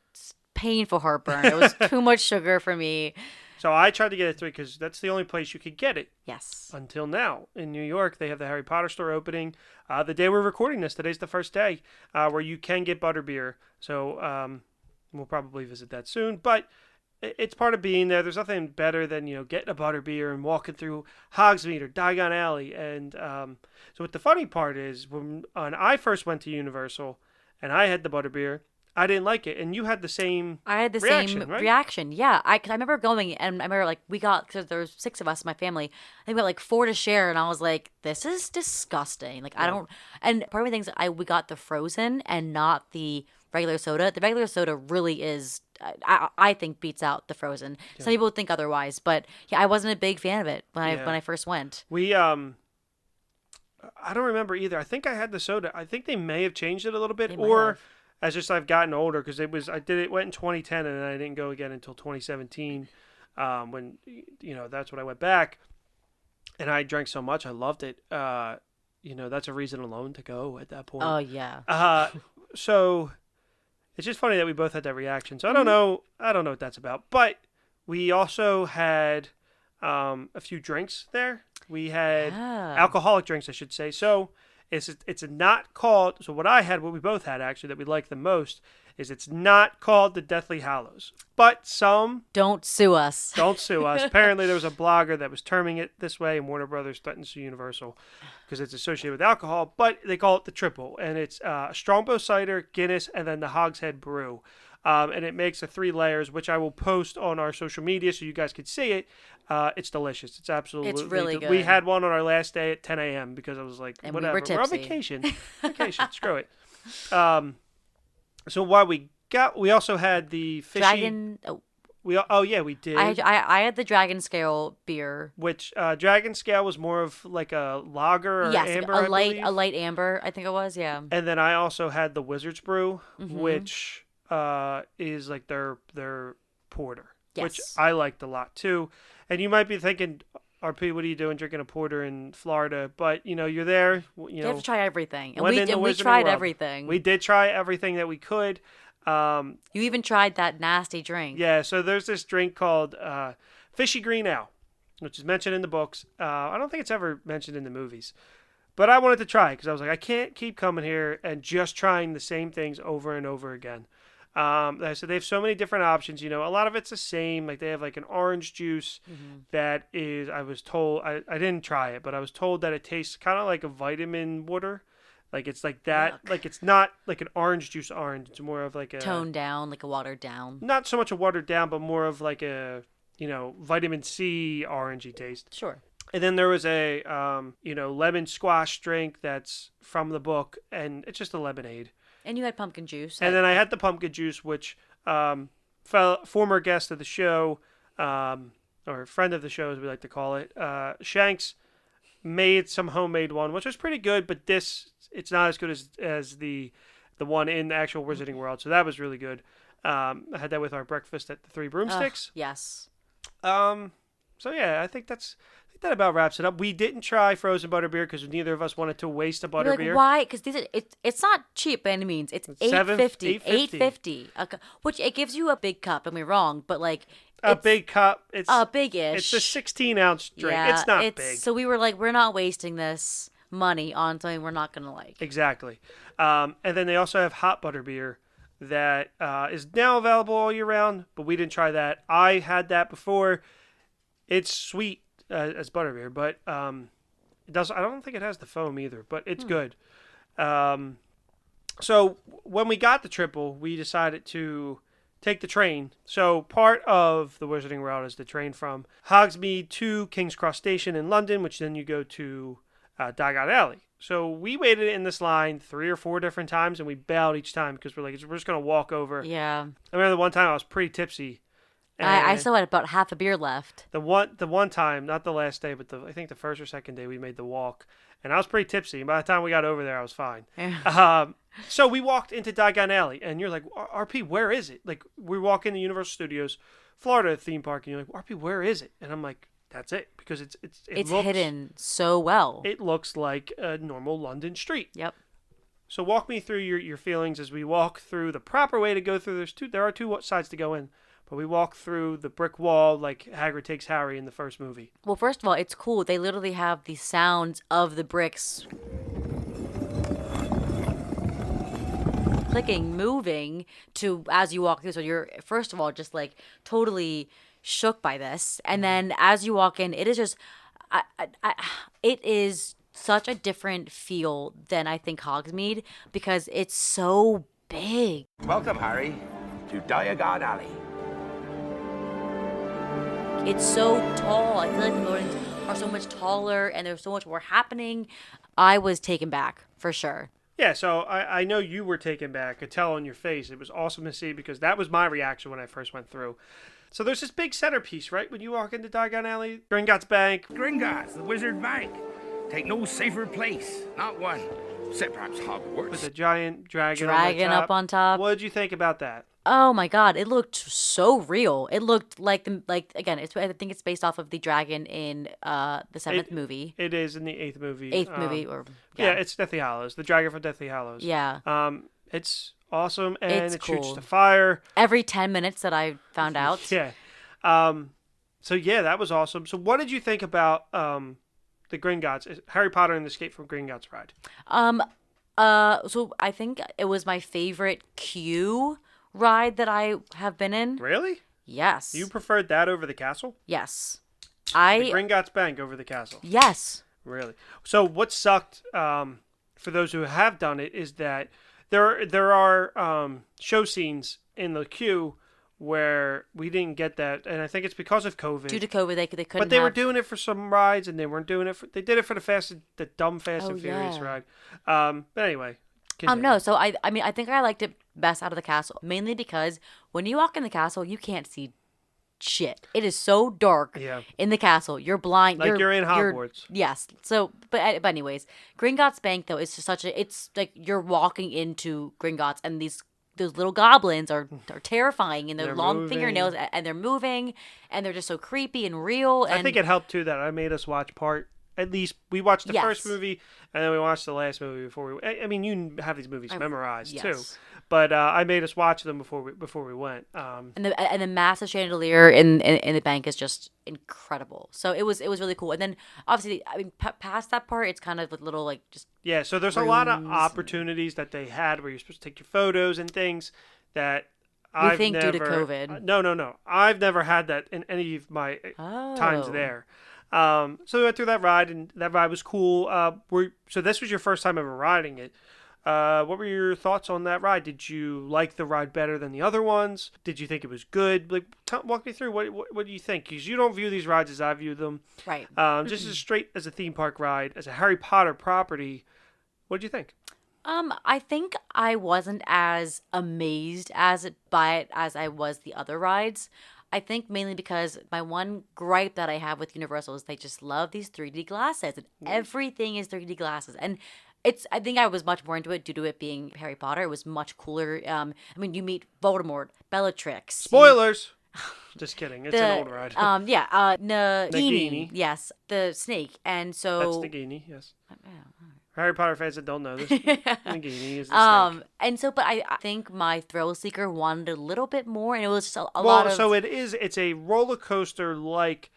painful heartburn. It was too much sugar for me. So I tried to get it 3 because that's the only place you could get it. Yes. Until now. In New York, they have the Harry Potter store opening. The day we're recording this, today's the first day, where you can get butterbeer. So we'll probably visit that soon. But it's part of being there. There's nothing better than, getting a butterbeer and walking through Hogsmeade or Diagon Alley. And so what the funny part is, when I first went to Universal and I had the butterbeer, I didn't like it. And you had the same I had the reaction, same right? reaction. Yeah. Cause I remember going and I remember because there was 6 of us in my family. I think we got 4 to share. And I was like, this is disgusting. Like, I don't. And part of me thinks we got the frozen and not the regular soda. The regular soda really is, I think, beats out the frozen. Yeah. Some people would think otherwise, but yeah, I wasn't a big fan of it when I first went. We I don't remember either. I think I had the soda. I think they may have changed it a little bit, as just I've gotten older, because it went in 2010 and I didn't go again until 2017, when that's when I went back. And I drank so much, I loved it. that's a reason alone to go at that point. Oh yeah. So it's just funny that we both had that reaction. So I don't know what that's about. But we also had a few drinks there. We had alcoholic drinks, I should say. So it's not called. So what we both had actually that we liked the most is it's not called the Deathly Hallows. But some Don't sue us. don't sue us. Apparently there was a blogger that was terming it this way, and Warner Brothers threatened to sue Universal because it's associated with alcohol. But they call it the triple, and it's Strongbow cider, Guinness, and then the Hogshead brew. And it makes 3 layers, which I will post on our social media so you guys can see it. It's delicious. It's absolutely It's really good. We had one on our last day at 10 a.m. because I was like, And whatever. we were We're on tipsy. vacation. Screw it. So while we also had the fishy... Dragon. we did. I had the Dragon Scale beer. Which Dragon Scale was more of like a lager or Yes, amber, a I light believe. a light amber. I think it was. Yeah. And then I also had the Wizard's Brew, Mm-hmm. which is like their porter, which Yes. I liked a lot too. And you might be thinking, RP, what are you doing drinking a porter in Florida? But you're there. You have to try everything, and when we in the we Wizarding tried World. everything. We did try everything that we could. You even tried that nasty drink. Yeah, so there's this drink called Fishy Green Ale, which is mentioned in the books. I don't think it's ever mentioned in the movies. But I wanted to try it because I was like, I can't keep coming here and just trying the same things over and over again. So they have so many different options. A lot of it's the same. Like they have like an orange juice that is, I was told, I didn't try it, but I was told that it tastes kind of like a vitamin water. Like it's like that. Yuck. Like it's not like an orange juice orange. It's more of like a Toned down, like a watered down. not so much a watered down, but more of like a vitamin C orangey taste. Sure. And then there was a lemon squash drink that's from the book, and it's just a lemonade. And you had pumpkin juice. And then I had the pumpkin juice, which former guest of the show, or friend of the show, as we like to call it, Shanks, made some homemade one, which was pretty good. But it's not as good as the one in the actual Wizarding World. So that was really good. I had that with our breakfast at the Three Broomsticks. Yes. So yeah, I think that about wraps it up. We didn't try frozen butterbeer because neither of us wanted to waste a You're like, butterbeer. why? Because it's not cheap by any means. It's $8.50. $8.50. $8.50. Which it gives you a big cup. Don't be wrong, but like A big cup. It's a big-ish. It's a 16-ounce drink. Yeah, it's not big. So we were like, we're not wasting this money on something we're not gonna like. Exactly. And then they also have hot butterbeer that is now available all year round, but we didn't try that. I had that before. It's sweet as butterbeer, but it does. I don't think it has the foam either, but it's good. So when we got the triple, we decided to take the train. So part of the Wizarding World is the train from Hogsmeade to King's Cross Station in London, which then you go to Diagon Alley. So we waited in this line 3 or 4 different times, and we bailed each time because we're just going to walk over. Yeah. I remember the one time I was pretty tipsy. I still had about half a beer left. The one time, not the last day, but I think the first or second day, we made the walk, and I was pretty tipsy. And by the time we got over there, I was fine. So we walked into Diagon Alley, and you're like, RP, where is it? Like, we walk into Universal Studios, Florida theme park, and you're like, RP, where is it? And I'm like, that's it, because it It's looks hidden so well. It looks like a normal London street. Yep. So walk me through your feelings as we walk through the proper way to go through. There are 2 sides to go in. But we walk through the brick wall like Hagrid takes Harry in the first movie. Well, first of all, it's cool. They literally have the sounds of the bricks clicking, moving to as you walk through. So you're first of all just like totally shook by this, and then as you walk in, it is just, it is such a different feel than I think Hogsmeade because it's so big. Welcome, Harry, to Diagon Alley. It's so tall. I feel like the buildings are so much taller and there's so much more happening. I was taken back, for sure. Yeah, so I know you were taken back. I could tell on your face. It was awesome to see because that was my reaction when I first went through. So there's this big centerpiece, right? When you walk into Diagon Alley, Gringotts Bank. Gringotts, the Wizard Bank. Take no safer place, not one. Except perhaps Hogwarts. with a giant dragon up on top. What did you think about that? Oh my god, it looked so real. It looked like again, I think it's based off of the dragon in the seventh movie. It is in the eighth movie. Yeah, it's Deathly Hallows. The dragon from Deathly Hallows. Yeah. It's awesome and It's it shoots cool. the fire. Every 10 minutes that I found out. Yeah. So yeah, that was awesome. So what did you think about the Gringotts, Harry Potter and the Escape from Gringotts ride? So I think it was my favorite queue ride that I have been in. Really? Yes. You preferred that over the castle? Yes. The Gringotts Bank over the castle? Yes. Really? So what sucked for those who have done it is that there are show scenes in the queue where we didn't get that, and I think it's because of COVID. Due to COVID, they couldn't. But they were doing it for some rides, and they weren't doing it. They did it for the dumb Fast and Furious ride. But anyway. No. So I mean, I think I liked it best out of the castle, mainly because when you walk in the castle, you can't see shit. It is so dark in the castle. You're blind. Like you're in Hogwarts. Yes. So, but anyways, Gringotts Bank though is just it's like you're walking into Gringotts, and those little goblins are terrifying, and they're long moving. fingernails, and they're moving, and they're just so creepy and real. And I think it helped too that I made us watch at least we watched the first movie, and then we watched the last movie before we. I mean, you have these movies memorized too, but I made us watch them before we went. And the massive chandelier in the bank is just incredible. So it was really cool. And then obviously, I mean, past that part, it's kind of a little like just so there's a lot of opportunities that they had where you're supposed to take your photos and things that I've due to never. COVID. No. I've never had that in any of my times there. So we went through that ride, and that ride was cool. So this was your first time ever riding it. What were your thoughts on that ride? Did you like the ride better than the other ones? Did you think it was good? Like, walk me through. What do you think? Because you don't view these rides as I view them. Right. Just as straight as a theme park ride, as a Harry Potter property. What did you think? I think I wasn't as amazed by it as I was the other rides. I think mainly because my one gripe that I have with Universal is they just love these 3D glasses, and everything is 3D glasses. And I think I was much more into it due to it being Harry Potter. It was much cooler. I mean, you meet Voldemort, Bellatrix. Spoilers. Just kidding. It's an old ride. Nagini. Yes, the snake. And so that's Nagini. Yes. Harry Potter fans that don't know this, Nagini is the snake. And so, but I think my thrill seeker wanted a little bit more, and it was just a lot of. So it's a roller coaster like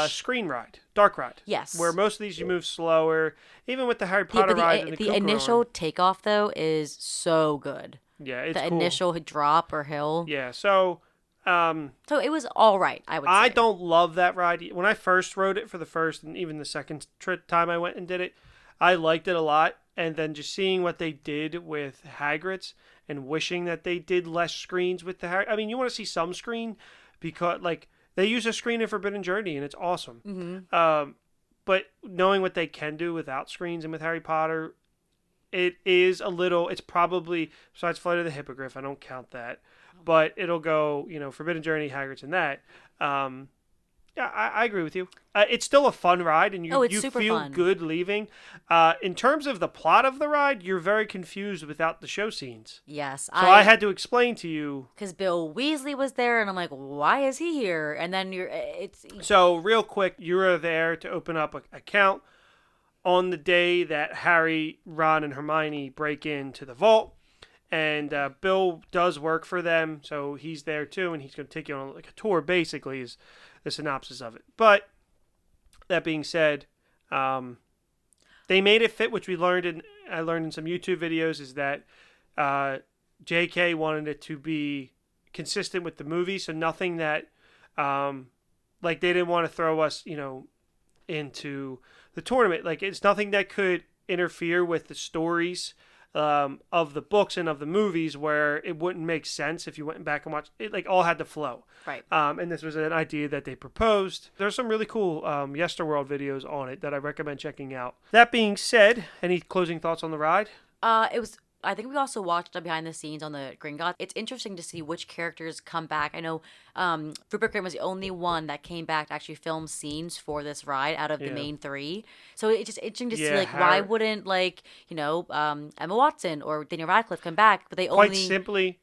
screen ride, dark ride. Yes. Where most of these you move slower. Even with the Harry Potter ride and the initial takeoff though is so good. Yeah, it's the cool. initial drop or hill. Yeah, so. So it was all right, I would say. I don't love that ride. When I first rode it for the first and even the second time I went and did it, I liked it a lot. And then just seeing what they did with Hagrid's and wishing that they did less screens with the Harry. I mean, you want to see some screen because, like, they use a screen in Forbidden Journey and it's awesome. Mm-hmm. But knowing what they can do without screens and with Harry Potter, it is a little. It's probably besides Flight of the Hippogriff. I don't count that. But it'll go, Forbidden Journey, Hagrid's, and that. Yeah, I agree with you. It's still a fun ride, and you feel fun. Good leaving. In terms of the plot of the ride, you're very confused without the show scenes. Yes. So I had to explain to you. Because Bill Weasley was there, and I'm like, why is he here? And then So real quick, you were there to open up an account on the day that Harry, Ron, and Hermione break into the vault. And Bill does work for them, so he's there too, and he's going to take you on like a tour, basically, is the synopsis of it. But that being said, they made it fit, which I learned in some YouTube videos, is that J.K. wanted it to be consistent with the movie, so nothing that, like they didn't want to throw us, into the tournament. Like it's nothing that could interfere with the stories of the books and of the movies where it wouldn't make sense if you went back and watched it. Like all had to flow. Right. And this was an idea that they proposed. There's some really cool Yesterworld videos on it that I recommend checking out. That being said, any closing thoughts on the ride? It I think we also watched behind the scenes on the Gringotts. It's interesting to see which characters come back. I know Rupert Grint was the only one that came back to actually film scenes for this ride out of the main 3. So it's just interesting to see, like, why wouldn't, like, Emma Watson or Daniel Radcliffe come back? But they quite simply,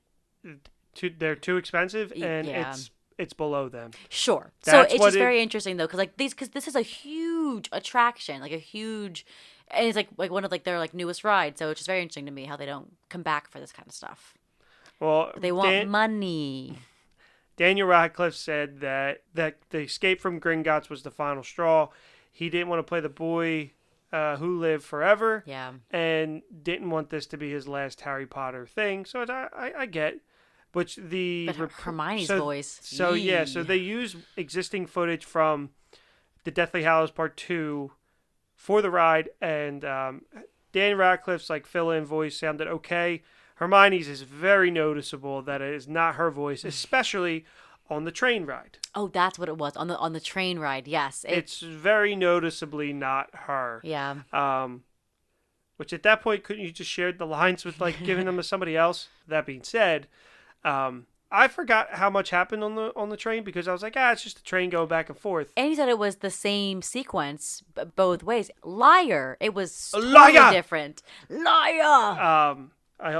they're too expensive, and it's below them. Sure. So it's just very interesting though, because this is a huge attraction, like a huge, and it's like one of their newest rides. So it's just very interesting to me how they don't come back for this kind of stuff. Well, but they want money. Daniel Radcliffe said that the escape from Gringotts was the final straw. He didn't want to play the boy who lived forever. Yeah. And didn't want this to be his last Harry Potter thing. So I get. But Hermione's voice. So they use existing footage from the Deathly Hallows Part 2 for the ride, and Dan Radcliffe's fill-in voice sounded okay. Hermione's is very noticeable that it is not her voice, especially on the train ride. Oh, that's what it was on the train ride. Yes, it's very noticeably not her. Yeah. Which at that point, couldn't you just share the lines with giving them to somebody else? That being said. I forgot how much happened on the train because I was like, it's just a train going back and forth. And he said it was the same sequence both ways. Liar! It was totally different. Liar!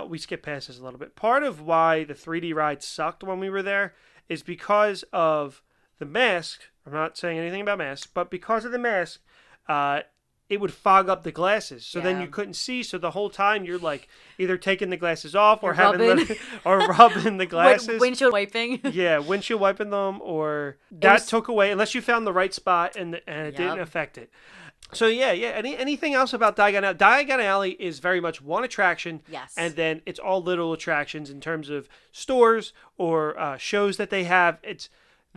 We skipped past this a little bit. Part of why the 3D ride sucked when we were there is because of the mask. I'm not saying anything about masks, but because of the mask, it would fog up the glasses. So then you couldn't see. So the whole time you're either taking the glasses off or rubbing the glasses. Windshield wiping. Yeah, windshield wiping them, or that took away, unless you found the right spot and it didn't affect it. So anything else about Diagon Alley? Diagon Alley is very much one attraction. Yes. And then it's all little attractions in terms of stores or shows that they have.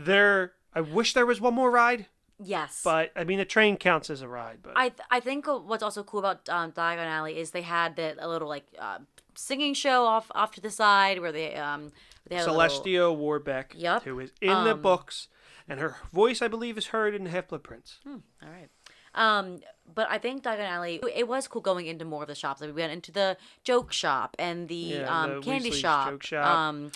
I wish there was one more ride. Yes. But, I mean, the train counts as a ride. But I think what's also cool about Diagon Alley is they had a little, singing show off to the side where they had Celestia Warbeck, who is in the books, and her voice, I believe, is heard in Half-Blood Prince. All right. But I think Diagon Alley, it was cool going into more of the shops. We went into the joke shop and the candy Weasley's shop. Joke shop.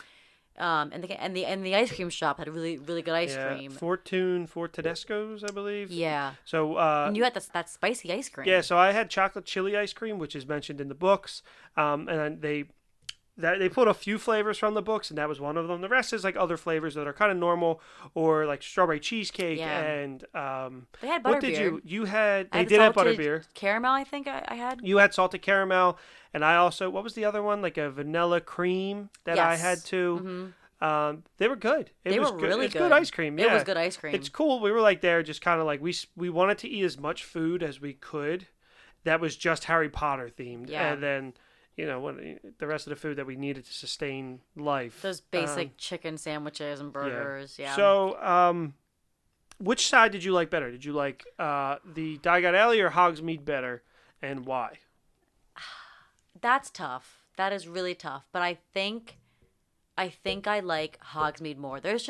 And the ice cream shop had a really, really good ice cream. Fortunesco's, I believe. Yeah. So and you had that spicy ice cream. Yeah, so I had chocolate chili ice cream, which is mentioned in the books. And they pulled a few flavors from the books, and that was one of them. The rest is other flavors that are kind of normal, or strawberry cheesecake and they had butterbeer. What did you had? They did have butterbeer. Caramel, I think I had. You had salted caramel. And I also, what was the other one? A vanilla cream that I had too. Mm-hmm. They were good. They were really good. Good ice cream. Yeah. It was good ice cream. It's cool. We were there just kind of we wanted to eat as much food as we could that was just Harry Potter themed. Yeah. And then, the rest of the food that we needed to sustain life. Those basic chicken sandwiches and burgers. Yeah. So, which side did you like better? Did you like the Diagon Alley or Hogsmeade better, and why? That's tough. That is really tough. But I think I like Hogsmeade more. And that's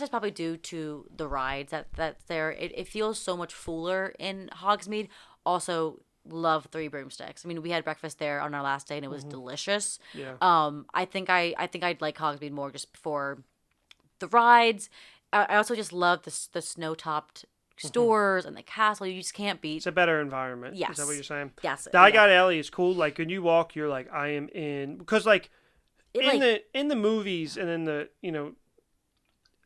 just probably due to the rides that's there. It feels so much fuller in Hogsmeade. Also, love Three Broomsticks. I mean, we had breakfast there on our last day, and it was delicious. Yeah. I think I'd like Hogsmeade more just for the rides. I also just love the snow-topped stores and the castle. You just can't beat. It's a better environment. Yes. Is that what you're saying? Yes. Diagon Alley is cool. When you walk, you're I am in, because in the movies and in the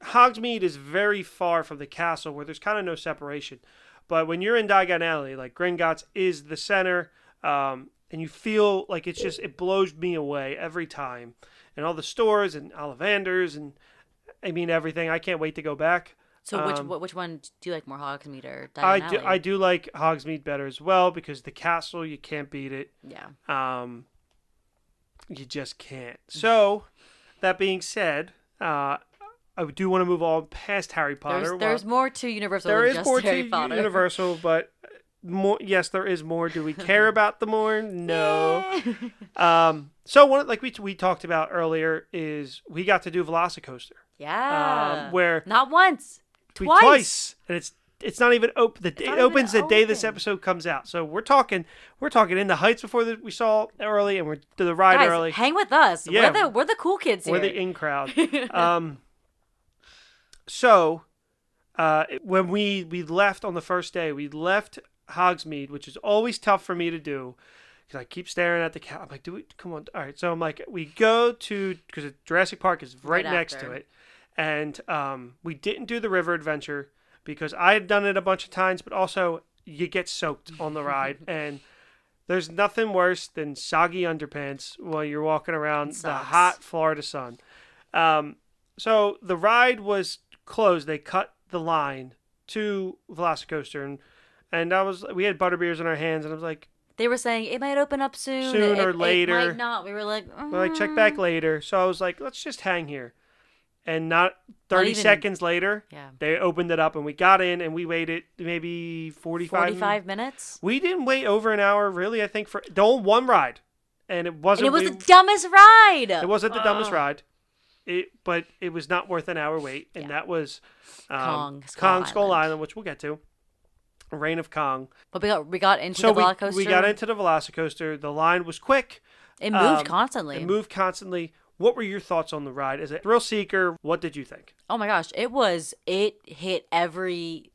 Hogsmeade is very far from the castle where there's kind of no separation. But when you're in Diagon Alley, Gringotts is the center, and you feel it blows me away every time, and all the stores and Ollivanders and everything. I can't wait to go back. So which one do you like more, Hogsmeade or Diagon Alley? I do like Hogsmeade better as well, because the castle, you can't beat it. Yeah. You just can't. So, that being said, I do want to move on past Harry Potter. There's more to Universal than just Harry Potter. There is more to Universal, but more. Yes, there is more. Do we care about the more? No. So one we talked about earlier is we got to do Velocicoaster. Yeah. Where not once. Twice. And it's It's not even open. It opens the day this episode comes out. So we're talking in the Heights before we saw early, and we're to the ride Guys, early. hang with us. Yeah. We're the cool kids here. We're the in crowd. So when we left on the first day, we left Hogsmeade, which is always tough for me to do because I keep staring at the cat. I'm like, come on. All right. So I'm like, we go to, because Jurassic Park is right next to it. And we didn't do the river adventure because I had done it a bunch of times, but also you get soaked on the ride. And there's nothing worse than soggy underpants while you're walking around the hot Florida sun. So the ride was closed. They cut the line to Velocicoaster, and we had butterbeers in our hands, and I was like, they were saying it might open up soon or later. It might not. We were like, check back later. So I was like, let's just hang here. And not 30 seconds later, they opened it up, and we got in, and we waited maybe 45 minutes. We didn't wait over an hour, really. I think for the only one ride, and it wasn't. And it was the dumbest ride. It wasn't the dumbest ride. But it was not worth an hour wait, and that was Kong Skull Island, which we'll get to. Reign of Kong. But we got into the Velocicoaster. We got into the Velocicoaster. The line was quick. It moved constantly. What were your thoughts on the ride? As a thrill seeker, what did you think? Oh my gosh, it hit every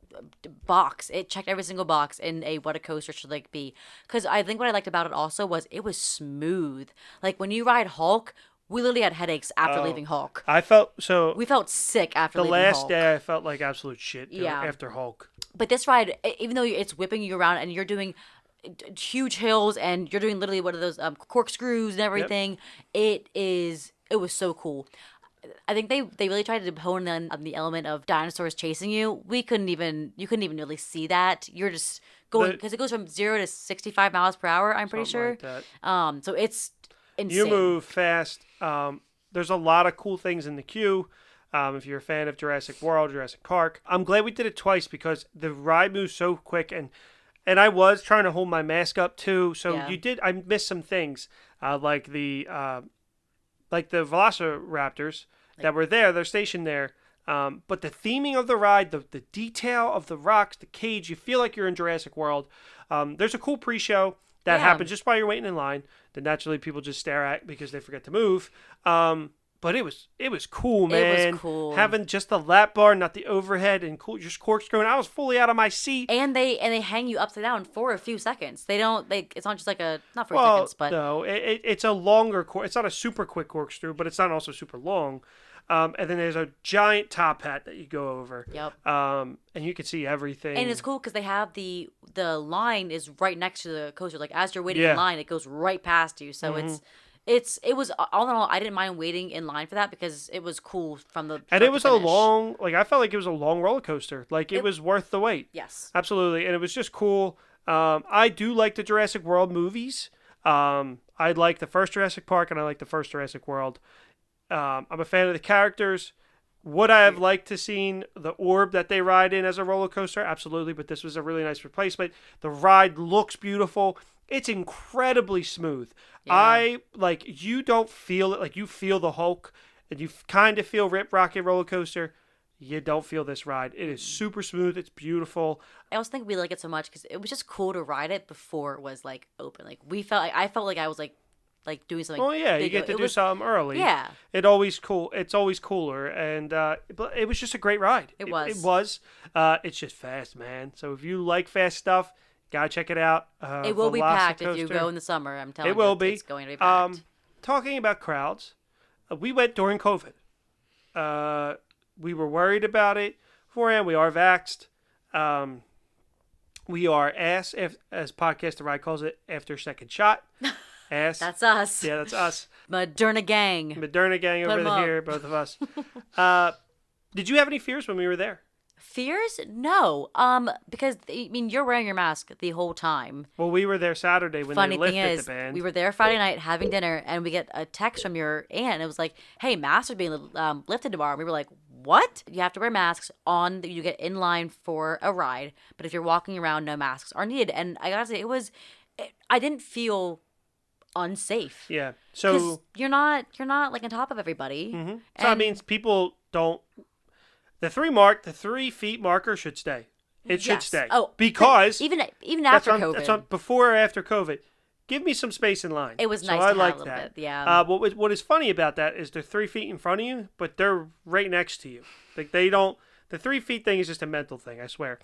box. It checked every single box in what a coaster should be. Because I think what I liked about it also was it was smooth. Like when you ride Hulk, we literally had headaches after leaving Hulk. We felt sick after leaving Hulk. The last day I felt like absolute shit after Hulk. But this ride, even though it's whipping you around and you're doing huge hills and you're doing literally one of those corkscrews and everything, it was so cool. I think they really tried to hone in on the element of dinosaurs chasing you. You couldn't even really see that. You're just going, because it goes from 0 to 65 miles per hour, I'm pretty sure. Like that. So it's insane. You move fast. There's a lot of cool things in the queue. If you're a fan of Jurassic World, Jurassic Park. I'm glad we did it twice because the ride moves so quick, and I was trying to hold my mask up too. So I missed some things, like the Velociraptors that were there. They're stationed there. But the theming of the ride, the detail of the rocks, the cage, you feel like you're in Jurassic World. There's a cool pre-show that happens just while you're waiting in line that naturally people just stare at because they forget to move. But it was cool, man. It was cool. Having just the lap bar, not the overhead, and cool, just corkscrewing. I was fully out of my seat. And they hang you upside down for a few seconds. It's not just like not for seconds, but no, it's a longer it's not a super quick corkscrew, but it's not also super long. And then there's a giant top hat that you go over. Yep. And you can see everything. And it's cool because they have the line is right next to the coaster. Like as you're waiting in line, it goes right past you. So it was all in all, I didn't mind waiting in line for that because it was cool from the and it was a long, I felt like it was a long roller coaster. Like it was worth the wait. Yes, absolutely, and it was just cool. I do like the Jurassic World movies. I like the first Jurassic Park and I like the first Jurassic World. I'm a fan of the characters. Would I have liked to seen the orb that they ride in as a roller coaster? Absolutely, but this was a really nice replacement. The ride looks beautiful. It's incredibly smooth. Yeah. You don't feel it. Like you feel the Hulk and you kind of feel Rip Rocket Roller Coaster. You don't feel this ride. It is super smooth. It's beautiful. I also think we like it so much because it was just cool to ride it before it was open. I felt like I was doing something. Oh yeah, you get to do something early. Yeah, it's always cooler, and but it was just a great ride. It was. It's just fast, man. So if you like fast stuff, gotta check it out. It will be packed if you go in the summer. I'm telling you, it will be. It's going to be packed. Talking about crowds, we went during COVID. We were worried about it beforehand. We are vaxxed. We are as Podcast The Ride calls it, after second shot. Ass. That's us. Yeah, that's us. Moderna gang over here, both of us. Did you have any fears when we were there? Fears? No. Because you're wearing your mask the whole time. Well, we were there Saturday when they lifted the ban. We were there Friday night having dinner, and we get a text from your aunt. And it was like, "Hey, masks are being lifted tomorrow." And we were like, "What?" You have to wear masks you get in line for a ride, but if you're walking around, no masks are needed. And I gotta say, I didn't feel unsafe. Yeah. So you're not on top of everybody. Mm-hmm. So that means people don't. The 3 feet marker should stay. It should Yes. stay. Oh, because even that's after on, COVID, that's on, before or after COVID. Give me some space in line. it was nice so I to like have a little that. bit. Yeah. What is funny about that is they're 3 feet in front of you, but they're right next to you. Like they don't. The 3 feet thing is just a mental thing, I swear.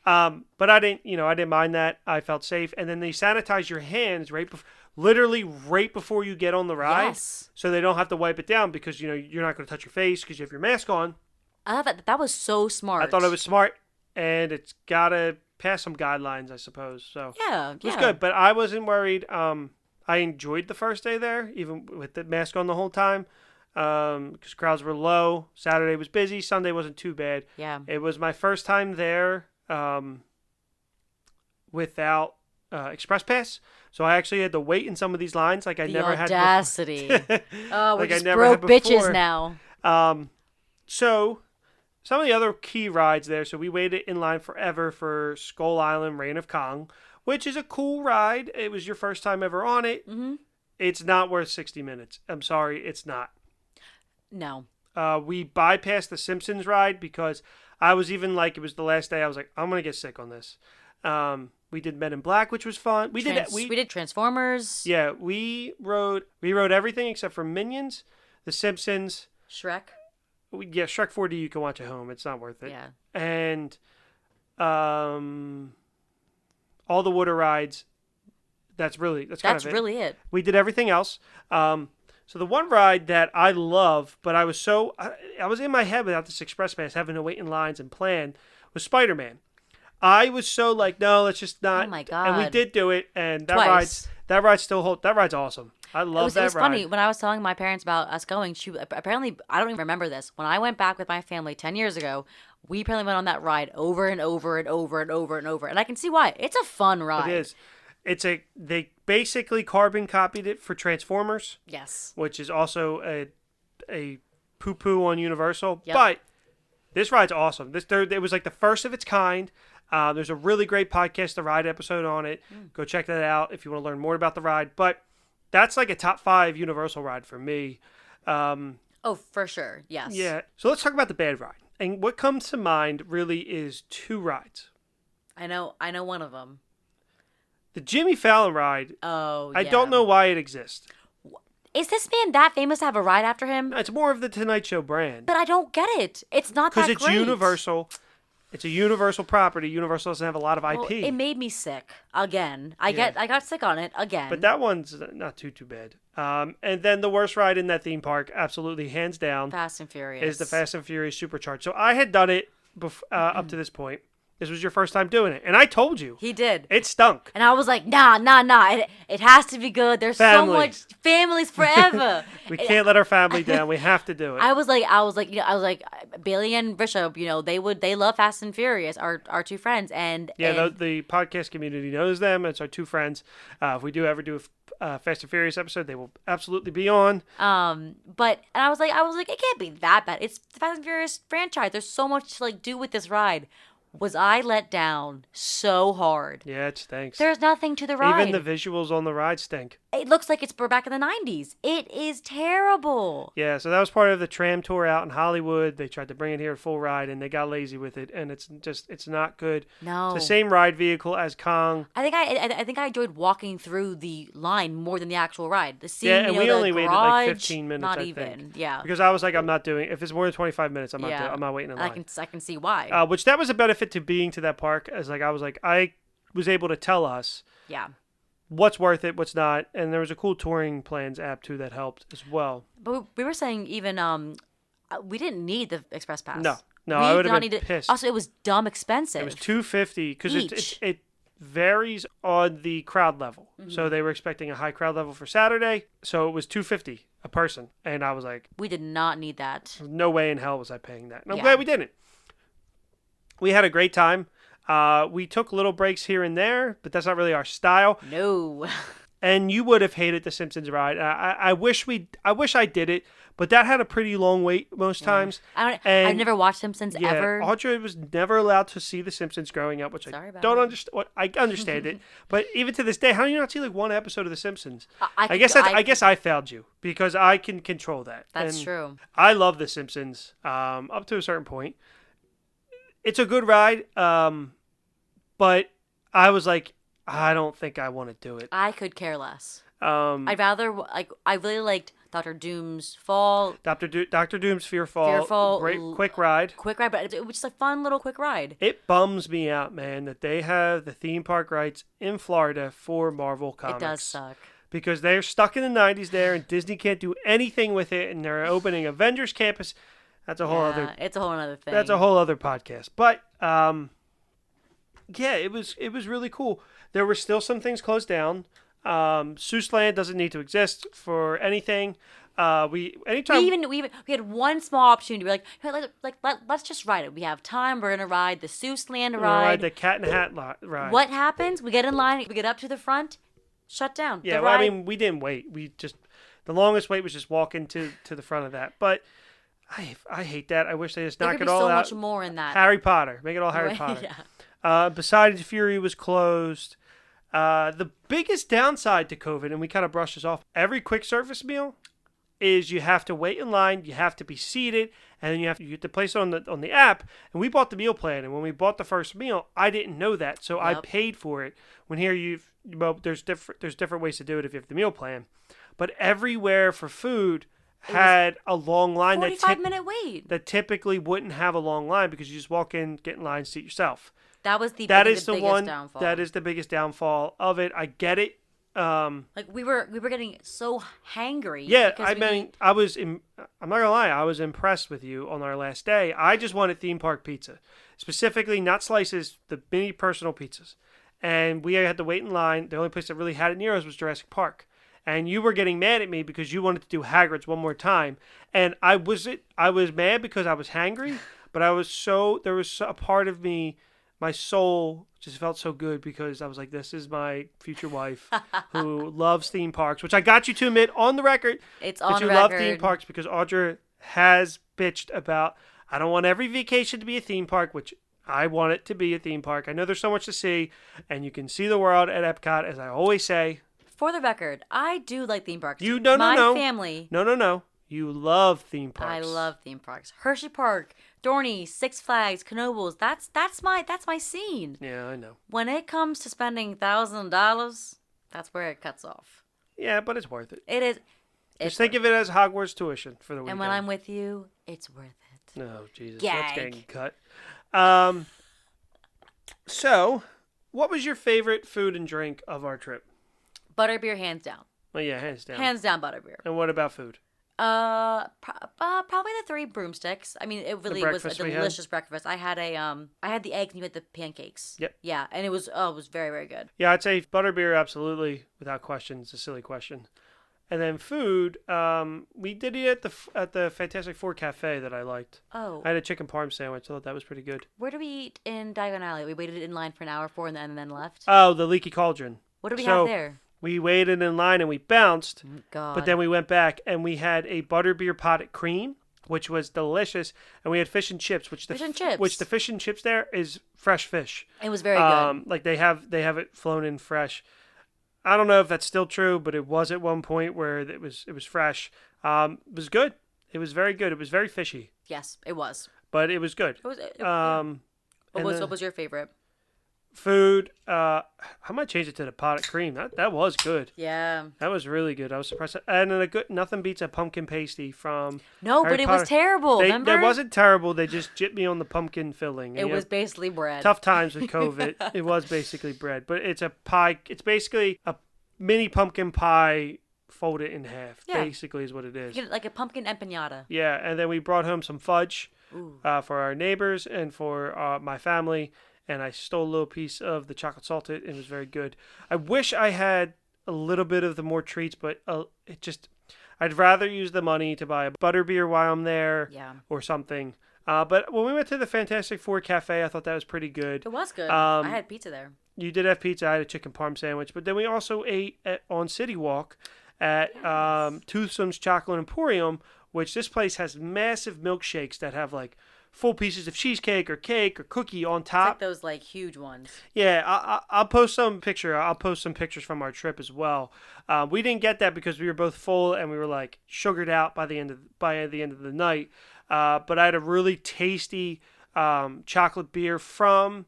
But I didn't mind that. I felt safe. And then they sanitize your hands literally right before you get on the ride, Yes. so they don't have to wipe it down because you're not going to touch your face because you have your mask on. I thought that was so smart. I thought it was smart, and it's gotta pass some guidelines, I suppose. So Yeah. it was good, but I wasn't worried. I enjoyed the first day there, even with the mask on the whole time, because crowds were low. Saturday was busy. Sunday wasn't too bad. Yeah. It was my first time there without Express Pass, so I actually had to wait in some of these lines like I The never audacity. had. Oh, we're Like I just never had broke bitches before. now. So some of the other key rides there. So we waited in line forever for Skull Island Reign of Kong, which is a cool ride. It was your first time ever on it. Mm-hmm. It's not worth 60 minutes. I'm sorry, it's not. No. We bypassed the Simpsons ride because I was even like, it was the last day. I was like, I'm gonna get sick on this. We did Men in Black, which was fun. We did Transformers. Yeah, we rode everything except for Minions, the Simpsons. Shrek. Shrek 4D you can watch at home. It's not worth it. Yeah. And all the water rides. That's really it. We did everything else. So the one ride that I love, but I was in my head without this Express Pass, having to wait in lines and plan, was Spider-Man. I was so like, no, let's just not. Oh my God. And we did do it, and that Twice. ride's awesome. I love that ride. It was funny when I was telling my parents about us going. Apparently, I don't even remember this. When I went back with my family 10 years ago, we apparently went on that ride over and over and over and over and over. And I can see why. It's a fun ride. It is. They basically carbon copied it for Transformers. Yes. Which is also a poo-poo on Universal. Yep. But this ride's awesome. It was like the first of its kind. There's a really great podcast, The Ride episode on it. Go check that out if you want to learn more about the ride. But that's like a top 5 Universal ride for me. Oh, for sure. Yes. Yeah. So let's talk about the bad ride. And what comes to mind really is 2 rides. I know one of them. The Jimmy Fallon ride. Oh, I don't know why it exists. Is this man that famous to have a ride after him? It's more of the Tonight Show brand. But I don't get it. It's not that great. Because it's Universal. It's a Universal property. Universal doesn't have a lot of IP. Well, it made me sick again. I got sick on it again. But that one's not too bad. And then the worst ride in that theme park, absolutely hands down, Fast and Furious, is the Fast and Furious Supercharged. So I had done it up to this point. This was your first time doing it, and I told you he did. It stunk, and I was like, nah. It has to be good. There's so much families forever. We can't let our family down. We have to do it. I was like, Bailey and Bishop. They love Fast and Furious. Our 2 friends, and the podcast community knows them. It's our 2 friends. If we do ever do a Fast and Furious episode, they will absolutely be on. But I was like, it can't be that bad. It's the Fast and Furious franchise. There's so much to do with this ride. Was I let down so hard? Yeah, it stinks. There's nothing to the ride. Even the visuals on the ride stink. It looks like we're back in the 90s. It is terrible. Yeah, so that was part of the tram tour out in Hollywood. They tried to bring it here full ride, and they got lazy with it, and it's not good. No. It's the same ride vehicle as Kong. I think I enjoyed walking through the line more than the actual ride. The scene, and we only waited like garage, 15 minutes, not I even. think. Yeah. Because I was like, I'm not doing it. If it's more than 25 minutes, I'm not waiting in line. I can see why. Which that was a benefit to being to that park, as I was able to tell us what's worth it, what's not, and there was a cool touring plans app too that helped as well. But we were saying even we didn't need the Express Pass. No, I would have been pissed. Also, it was dumb expensive. It was $250 because it varies on the crowd level. Mm-hmm. So they were expecting a high crowd level for Saturday, so it was $250 a person, and I was like, we did not need that. No way in hell was I paying that, and I'm glad we didn't. We had a great time. We took little breaks here and there, but that's not really our style. No. And you would have hated the Simpsons ride. I wish I did it, but that had a pretty long wait most times. I've never watched Simpsons ever. Audra was never allowed to see the Simpsons growing up, which I don't understand. I understand it, but even to this day, how do you not see like one episode of the Simpsons? I guess I failed you because I can control that. That's true. I love the Simpsons up to a certain point. It's a good ride. But I was like, I don't think I want to do it. I could care less. Um, I'd rather I really liked Doctor Doom's Fall. Doctor Doom's Fearfall, great quick ride. Quick ride, but it was just a fun little quick ride. It bums me out, man, that they have the theme park rights in Florida for Marvel Comics. It does suck. Because they're stuck in the 90s there, and Disney can't do anything with it, and they're opening Avengers Campus. That's a whole other. It's a whole other thing. That's a whole other podcast. But yeah, it was really cool. There were still some things closed down. Seuss Land doesn't need to exist for anything. We had one small opportunity. We're like, let's just ride it. We have time. We're gonna ride the Seuss Land ride. The Cat in the Hat ride. What happens? We get in line. We get up to the front. Shut down. Yeah, well, I mean, we didn't wait. The longest wait was just walking to the front of that. But I hate that. I wish they just knock it all out. There could be so much more in that. Harry Potter. Make it all Harry Potter. Yeah. Poseidon's Fury was closed. The biggest downside to COVID, and we kind of brushed this off, every quick service meal is you have to wait in line, you have to be seated, and then you have to place it on the app. And we bought the meal plan, and when we bought the first meal, I didn't know that, so I paid for it. When here there's different ways to do it if you have the meal plan, but everywhere for food had a long line. 45-minute wait. That typically wouldn't have a long line because you just walk in, get in line, seat yourself. That is the biggest downfall. That is the biggest downfall of it. I get it. Like we were getting so hangry. Yeah, I'm not gonna lie, I was impressed with you on our last day. I just wanted theme park pizza, specifically not slices, the mini personal pizzas, and we had to wait in line. The only place that really had it near us was Jurassic Park, and you were getting mad at me because you wanted to do Hagrid's one more time, and I was mad because I was hangry, but there was a part of me. My soul just felt so good because I was like, this is my future wife who loves theme parks, which I got you to admit on the record. It's on record. That you love theme parks because Audra has bitched about, I don't want every vacation to be a theme park, which I want it to be a theme park. I know there's so much to see, and you can see the world at Epcot, as I always say. For the record, I do like theme parks. My family. No. You love theme parks. I love theme parks. Hershey Park, Dorney, Six Flags, Knoebels. That's my scene. Yeah, I know. When it comes to spending $1,000, that's where it cuts off. Yeah, but it's worth it. It is. Just think of it as Hogwarts tuition for the weekend. And when I'm with you, it's worth it. No, Jesus, Gag. That's getting cut. So, what was your favorite food and drink of our trip? Butterbeer, hands down. Oh yeah, hands down. Hands down, butterbeer. And what about food? Probably the 3 broomsticks. I mean, it really was a delicious breakfast. I had the eggs and you had the pancakes. Yep. Yeah, and it was very, very good. Yeah, I'd say butterbeer, absolutely, without question. It's a silly question. And then food, we did eat at the Fantastic Four Cafe that I liked. Oh. I had a chicken parm sandwich. I thought that was pretty good. Where did we eat in Diagon Alley? We waited in line for an hour for and then left. Oh, the Leaky Cauldron. What did we have there? We waited in line and we bounced, God. But then we went back and we had a butterbeer potted cream, which was delicious, and we had fish and chips, which the fish and chips there is fresh fish. It was very good. Like they have it flown in fresh. I don't know if that's still true, but it was at one point where it was fresh. It was good. It was very good. It was very fishy. Yes, it was. But it was good. What was your favorite? Food, I might change it to the potted cream. That was good. Yeah. That was really good. I was surprised. And then nothing beats a pumpkin pasty from No, Harry but it Potter. was terrible, remember? It wasn't terrible. They just gypped me on the pumpkin filling. It was basically bread. Tough times with COVID. It was basically bread. But it's a pie. It's basically a mini pumpkin pie folded in half. Yeah. Basically is what it is. Like a pumpkin empanada. Yeah, and then we brought home some fudge for our neighbors and for my family. And I stole a little piece of the chocolate salted. It was very good. I wish I had a little bit of the more treats, but I'd rather use the money to buy a butterbeer while I'm there or something. But when we went to the Fantastic Four Cafe, I thought that was pretty good. It was good. I had pizza there. You did have pizza. I had a chicken parm sandwich. But then we also ate on City Walk at Toothsome's Chocolate Emporium, which this place has massive milkshakes that have like full pieces of cheesecake or cake or cookie on top. It's like those huge ones. Yeah, I'll post some pictures from our trip as well. We didn't get that because we were both full and we were like sugared out by the end of the night. But I had a really tasty chocolate beer from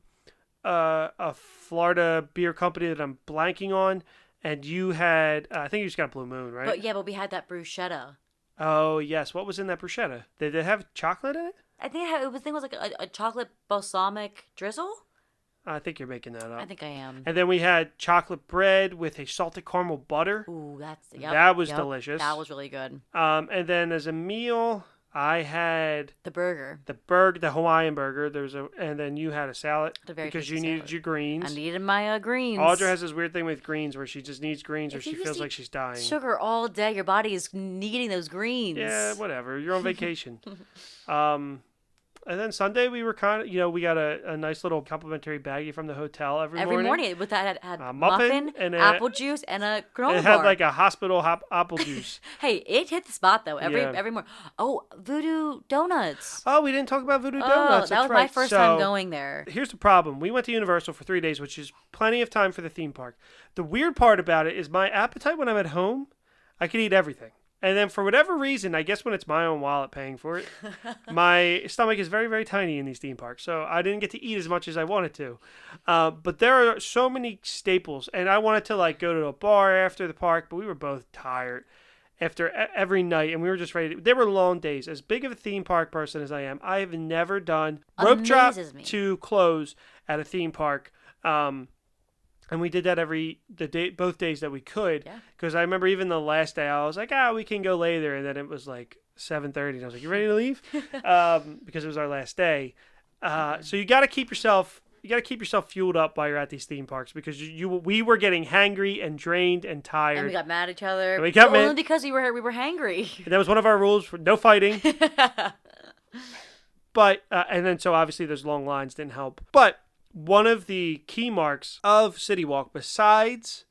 a Florida beer company that I'm blanking on, and you had I think you just got Blue Moon, right? But we had that bruschetta. Oh yes, what was in that bruschetta? Did it have chocolate in it? I think it was like a chocolate balsamic drizzle. I think you're making that up. I think I am. And then we had chocolate bread with a salted caramel butter. Ooh, that was delicious. That was really good. And then as a meal, I had the burger, the Hawaiian burger. And then you had a salad because you needed your greens. I needed my greens. Audra has this weird thing with greens where she just needs greens or she feels like she's dying. Sugar all day, your body is needing those greens. Yeah, whatever. You're on vacation. And then Sunday we were kind of, we got a nice little complimentary baggie from the hotel every morning. Every morning with that had muffin and apple juice and a granola bar. It had like a hospital apple juice. Hey, it hit the spot though. Every morning. Oh, Voodoo Donuts. Oh, we didn't talk about Voodoo Donuts. That was my first time going there. Here's the problem. We went to Universal for 3 days, which is plenty of time for the theme park. The weird part about it is my appetite when I'm at home, I can eat everything. And then for whatever reason, I guess when it's my own wallet paying for it, my stomach is very, very tiny in these theme parks. So I didn't get to eat as much as I wanted to. But there are so many staples. And I wanted to go to a bar after the park, but we were both tired after every night. And we were just ready. They were long days. As big of a theme park person as I am, I have never done rope drop to close at a theme park. And we did that both days that we could. Because I remember even the last day, I was like, we can go later. And then it was like 7:30. And I was like, you ready to leave? Because it was our last day. So you got to keep yourself fueled up while you're at these theme parks. Because we were getting hangry and drained and tired. And we got mad at each other. And we got only because we were hangry. And that was one of our rules for no fighting. But, and then so obviously those long lines didn't help. But one of the key marks of City Walk, besides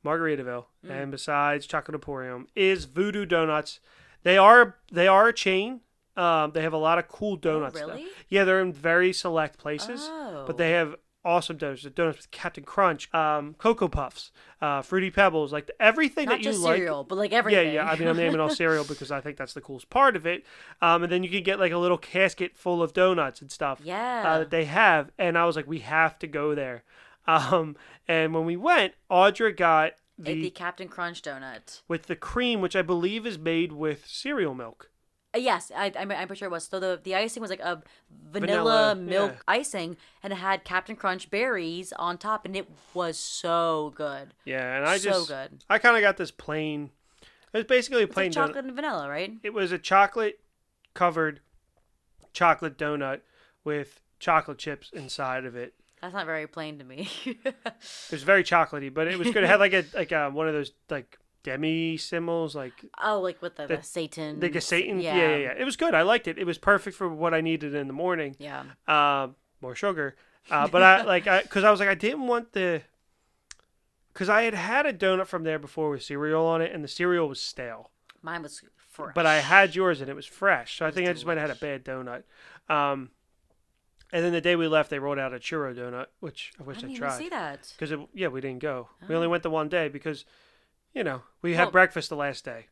Margaritaville and besides Chocolate Emporium, is Voodoo Donuts. They are a chain. They have a lot of cool donuts. Oh, really? Yeah, they're in very select places, but they have awesome donuts. The donuts with Captain Crunch, Cocoa Puffs, Fruity Pebbles, everything Not that you just like. cereal, but everything. Yeah. I mean, I'm naming all cereal because I think that's the coolest part of it. And then you can get a little casket full of donuts and stuff. Yeah. That they have, and I was like, we have to go there. And when we went, Audra got the Captain Crunch donut with the cream, which I believe is made with cereal milk. Yes, I'm pretty sure it was. So the icing was like a vanilla milk icing, and it had Captain Crunch berries on top, and it was so good. Yeah, and I kind of got this plain. It was basically a plain chocolate and vanilla, right? It was a chocolate-covered chocolate donut with chocolate chips inside of it. That's not very plain to me. It was very chocolatey, but it was good. It had like a one of those demi symbols, with the Satan. Like a Satan. Yeah. It was good. I liked it. It was perfect for what I needed in the morning. Yeah. More sugar. But because I was like, I didn't want because I had a donut from there before with cereal on it, and the cereal was stale. Mine was fresh. But I had yours, and it was fresh. So I think I just might have had a bad donut. And then the day we left, they rolled out a churro donut, which I wish I tried. I didn't even see that. Because we didn't go. We only went the one day because, we had breakfast the last day.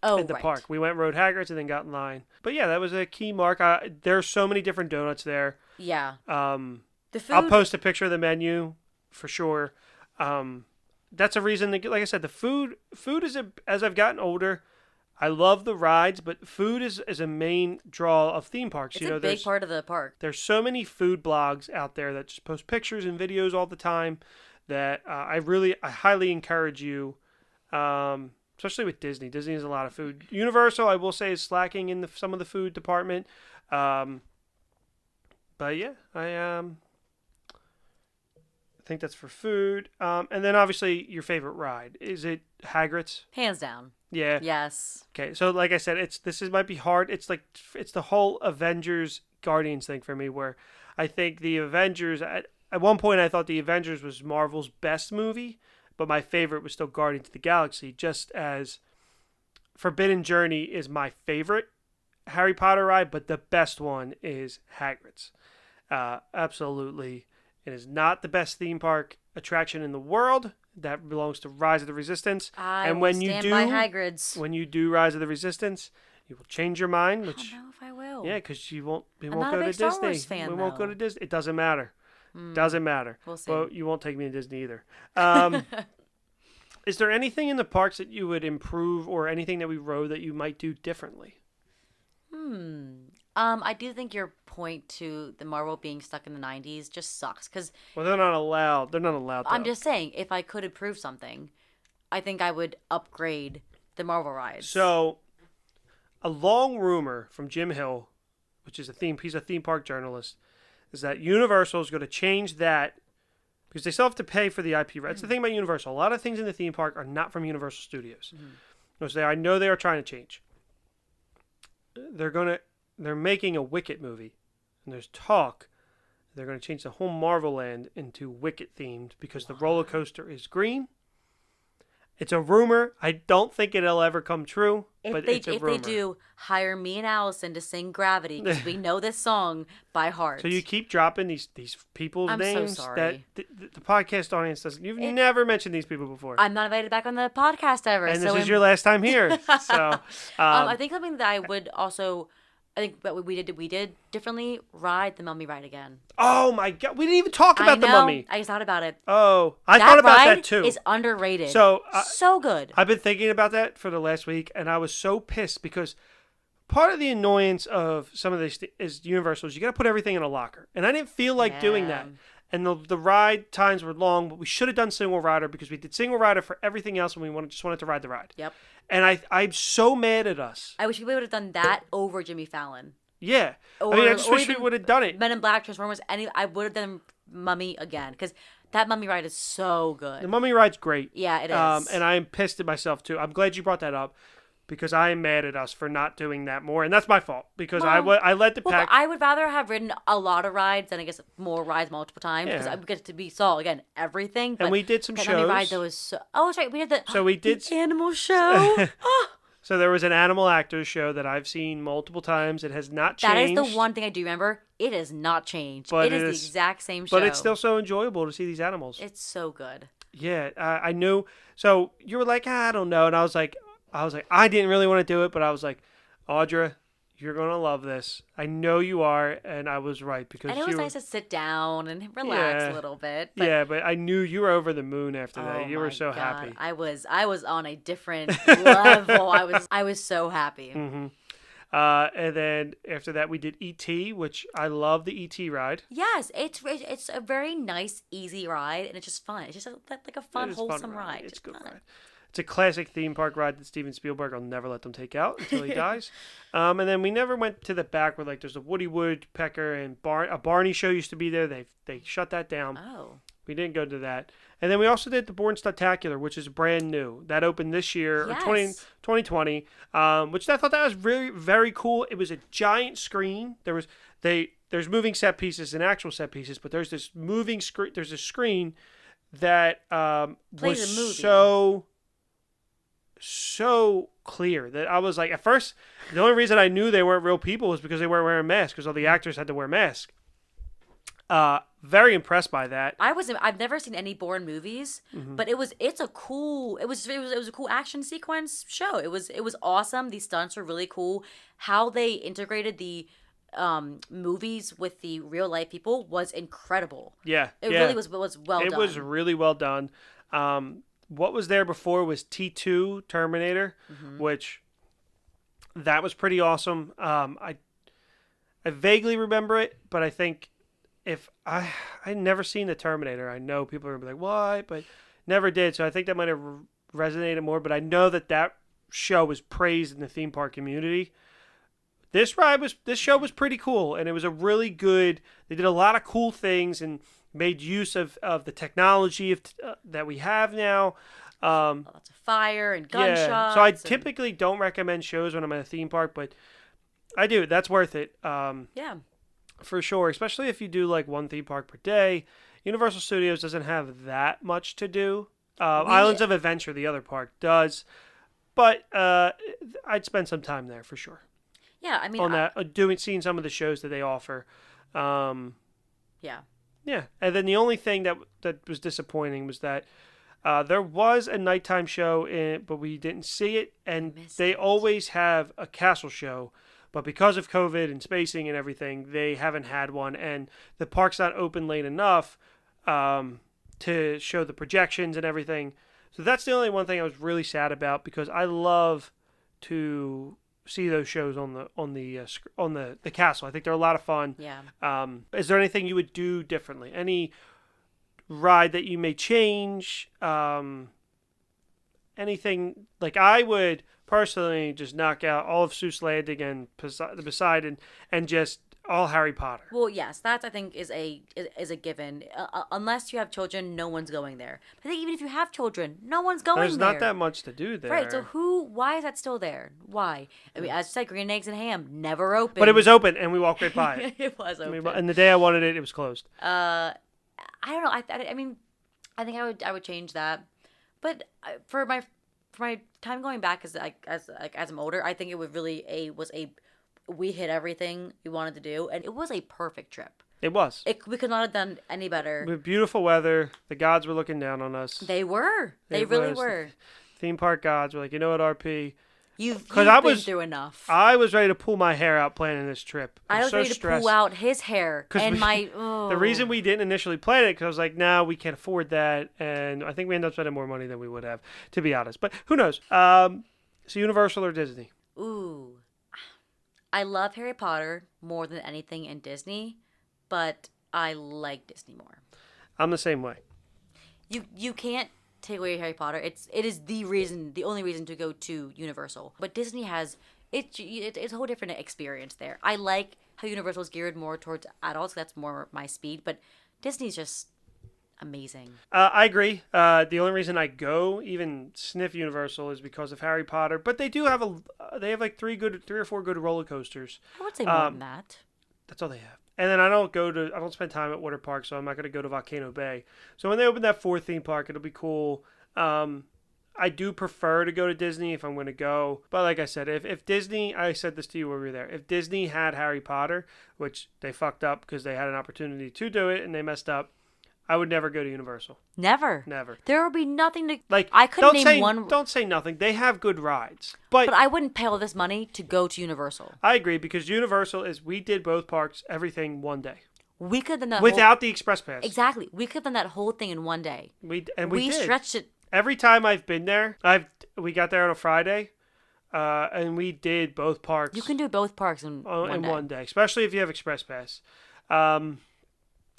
In the park. We went rode Hagrid's and then got in line. But yeah, that was a key mark. There's so many different donuts there. Yeah. The food. I'll post a picture of the menu for sure. That's a reason. Like I said, the food is as I've gotten older, I love the rides, but food is a main draw of theme parks. It's a big part of the park. There's so many food blogs out there that just post pictures and videos all the time that I highly encourage you. Especially with Disney. Disney has a lot of food. Universal, I will say, is slacking in some of the food department. But yeah, I think that's for food. And then obviously your favorite ride. Is it Hagrid's? Hands down. Yeah. Yes. Okay, so like I said, might be hard. It's the whole Avengers Guardians thing for me, where I think the Avengers at one point I thought the Avengers was Marvel's best movie. But my favorite was still Guardians of the Galaxy, just as Forbidden Journey is my favorite Harry Potter ride, but the best one is Hagrid's. Absolutely. It is not the best theme park attraction in the world. That belongs to Rise of the Resistance. When you do Rise of the Resistance, you will change your mind. Which, I don't know if I will. Yeah, because we won't not go a to big Star Disney. Wars fan, We won't go to Disney. It doesn't matter. Doesn't matter. We'll see. But you won't take me to Disney either. Is there anything in the parks that you would improve or anything that we rode that you might do differently? I do think your point to the Marvel being stuck in the 90s just sucks because Well, they're not allowed. They're not allowed. I'm just saying, if I could improve something, I think I would upgrade the Marvel rides. So, a long rumor from Jim Hill, which is he's a theme park journalist, is that Universal is going to change that because they still have to pay for the IP rights. The thing about Universal, a lot of things in the theme park are not from Universal Studios. I know they are trying to change. They're making a Wicket movie, and there's talk they're going to change the whole Marvel Land into Wicket themed because the roller coaster is green. It's a rumor. I don't think it'll ever come true, but it's a rumor. If they do, hire me and Allison to sing Gravity because we know this song by heart. So you keep dropping these people's names. I'm so sorry. That the podcast audience doesn't. You've never mentioned these people before. I'm not invited back on the podcast ever. And this is your last time here. So I think something that I would also, I think what we did differently, ride the Mummy ride again. Oh my God, we didn't even talk about the Mummy. I just thought about it. Oh, I thought about that too. Is underrated. So good. I've been thinking about that for the last week, and I was so pissed because part of the annoyance of some of this is Universal is you got to put everything in a locker, and I didn't feel like doing that. And the ride times were long, but we should have done single rider because we did single rider for everything else, and we just wanted to ride the ride. Yep. And I'm so mad at us. I wish we would have done that over Jimmy Fallon. Yeah. I just wish we would have done it. Men in Black, Transformers, I would have done Mummy again because that Mummy ride is so good. The Mummy ride's great. Yeah, it is. And I'm pissed at myself too. I'm glad you brought that up because I am mad at us for not doing that more, and that's my fault because I led the pack. I would rather have ridden a lot of rides than I guess more rides multiple times because I would get to saw again everything. But and we did some shows. Mummy ride that was so. Oh, that's right. We did the animal show. So there was an animal actors show that I've seen multiple times. It has not changed. That is the one thing I do remember. It has not changed. It is the exact same show. But it's still so enjoyable to see these animals. It's so good. Yeah, I knew. So you were like, I don't know. And I was like, I didn't really want to do it. But I was like, Audra, you're going to love this. I know you are. And I was right. Because and it was nice to sit down and relax a little bit. But but I knew you were over the moon after that. You were so happy. I was on a different level. I was so happy. Mm-hmm. And then after that, we did E.T., which I love the E.T. ride. Yes, it's a very nice, easy ride, and it's just fun. It's just like a fun, wholesome ride. It's a good ride. It's a classic theme park ride that Steven Spielberg will never let them take out until he dies. And then we never went to the back where there's a Woody Woodpecker and a Barney show used to be there. They shut that down. Oh. We didn't go to that. And then we also did the Born Spectacular, which is brand new. That opened this year, yes. 2020, which I thought that was very, very cool. It was a giant screen. There's moving set pieces and actual set pieces, but there's this moving screen. There's a screen that was so clear that I was like, at first, the only reason I knew they weren't real people was because they weren't wearing masks, because all the actors had to wear masks. Very impressed by that. I've never seen any Bourne movies, but it was a cool action sequence show. It was awesome. These stunts were really cool. How they integrated the movies with the real life people was incredible. Yeah. It really was well done. It was really well done. What was there before was T2 Terminator, which that was pretty awesome. I vaguely remember it, but I think if I'd never seen the Terminator. I know people are like, "What?" but never did. So I think that might have resonated more. But I know that show was praised in the theme park community. This show was pretty cool, and it was a really good. They did a lot of cool things and made use of the technology that we have now. Lots of fire and gunshots. Yeah. So I typically don't recommend shows when I'm at a theme park, but I do. That's worth it. Yeah. For sure, especially if you do like one theme park per day. Universal Studios doesn't have that much to do. Islands of Adventure, the other park, does. But I'd spend some time there for sure. Yeah, I mean, on seeing some of the shows that they offer. Yeah. Yeah, and then the only thing that was disappointing was that there was a nighttime show, but we didn't see it. And they always have a castle show, But because of COVID and spacing and everything, they haven't had one, and the park's not open late enough to show the projections and everything. So that's the only one thing I was really sad about, because I love to see those shows on the castle. I think they're a lot of fun. Yeah. Is there anything you would do differently? Any ride that you may change? Anything? Like, I would personally just knock out all of Seuss Landing and Poseidon and just all Harry Potter. Well, yes, that I think is a given. Unless you have children, no one's going there. I think even if you have children, no one's going There's there. not that much to do there. Right. So why is that still there? Why? I mean, as you said, Green Eggs and Ham never open. But it was open, and we walked right by it. It was open. And the day I wanted it, it was closed. I don't know. I mean, I think I would change that. But for my time going back as I'm older, I think it would really we hit everything we wanted to do, and it was a perfect trip. It was. We could not have done any better. With beautiful weather, the gods were looking down on us. They were. They really were. Theme park gods were like, you know what, RP? You've been through enough. I was ready to pull my hair out planning this trip. I was so ready to pull out his hair and The reason we didn't initially plan it, because I was like, no, we can't afford that, and I think we ended up spending more money than we would have, to be honest. But who knows? So Universal or Disney? Ooh. I love Harry Potter more than anything in Disney, but I like Disney more. I'm the same way. You can't take away Harry Potter. It is the only reason to go to Universal. But Disney has it's a whole different experience there. I like how Universal is geared more towards adults. That's more my speed. But Disney's just amazing. I agree. The only reason I go even sniff Universal is because of Harry Potter. But they do have like three or four good roller coasters. I would say more than that. That's all they have. And then I don't spend time at water parks, so I'm not going to go to Volcano Bay. So when they open that fourth theme park, it'll be cool. I do prefer to go to Disney if I'm going to go. But like I said, if Disney, I said this to you when we were there, if Disney had Harry Potter, which they fucked up because they had an opportunity to do it and they messed up, I would never go to Universal. Never. There would be nothing to... Like, I couldn't name one... Don't say nothing. They have good rides. But I wouldn't pay all this money to go to Universal. I agree, because Universal we did both parks, everything one day. We could have done that without the express pass. Exactly. We could have done that whole thing in one day. We did. Stretched it. Every time I've been there, we got there on a Friday, and we did both parks. You can do both parks in one day, especially if you have express pass.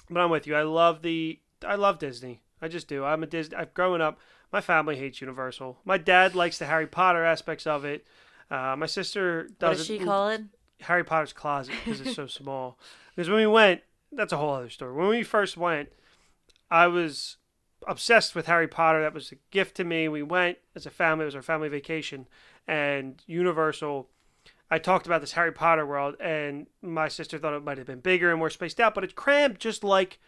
But I'm with you. I love Disney. I just do. I'm a Disney. I've grown up. My family hates Universal. My dad likes the Harry Potter aspects of it. My sister doesn't. What does she call it? Harry Potter's closet, because it's so small. Because when we went, that's a whole other story. When we first went, I was obsessed with Harry Potter. That was a gift to me. We went as a family. It was our family vacation. And Universal, I talked about this Harry Potter world, and my sister thought it might have been bigger and more spaced out, but it's crammed just like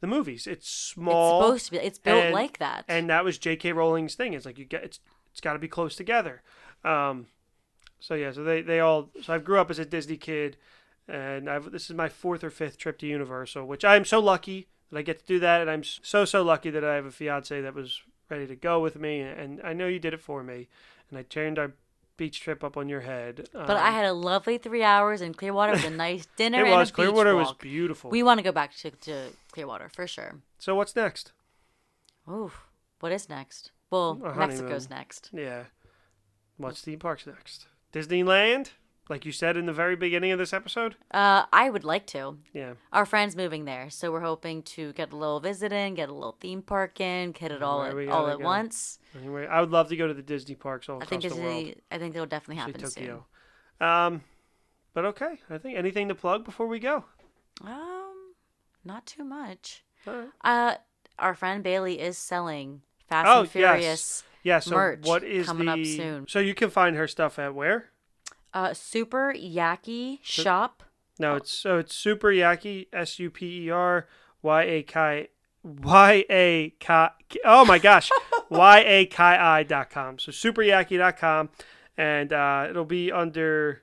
the movies. It's small. It's supposed to be. It's built like that. And that was J.K. Rowling's thing. It's like it's got to be close together. So they all. So I grew up as a Disney kid, and this is my fourth or fifth trip to Universal, which I'm so lucky that I get to do that, and I'm so lucky that I have a fiance that was ready to go with me, and I know you did it for me, and I turned our beach trip up on your head. But I had a lovely 3 hours in Clearwater with a nice dinner. It was. And a Clearwater beach walk. was beautiful. We want to go back to Clearwater for sure. So what's next? Ooh, what is next? Well, Mexico's next. Yeah. What's theme parks next? Disneyland? Like you said in the very beginning of this episode? I would like to. Yeah. Our friend's moving there, so we're hoping to get a little visit in, get a little theme park in, get it all at once. Anyway, I would love to go to the Disney parks all across the world. I think it'll definitely happen Tokyo. But okay, I think anything to plug before we go? Not too much. All right. Our friend Bailey is selling Fast and Furious so merch what is coming up soon. So you can find her stuff at where? Super Yaki Shop. No, it's Super Yaki, SUPERYAKI. Oh my gosh, YAKI.com. So superyaki.com, and it'll be under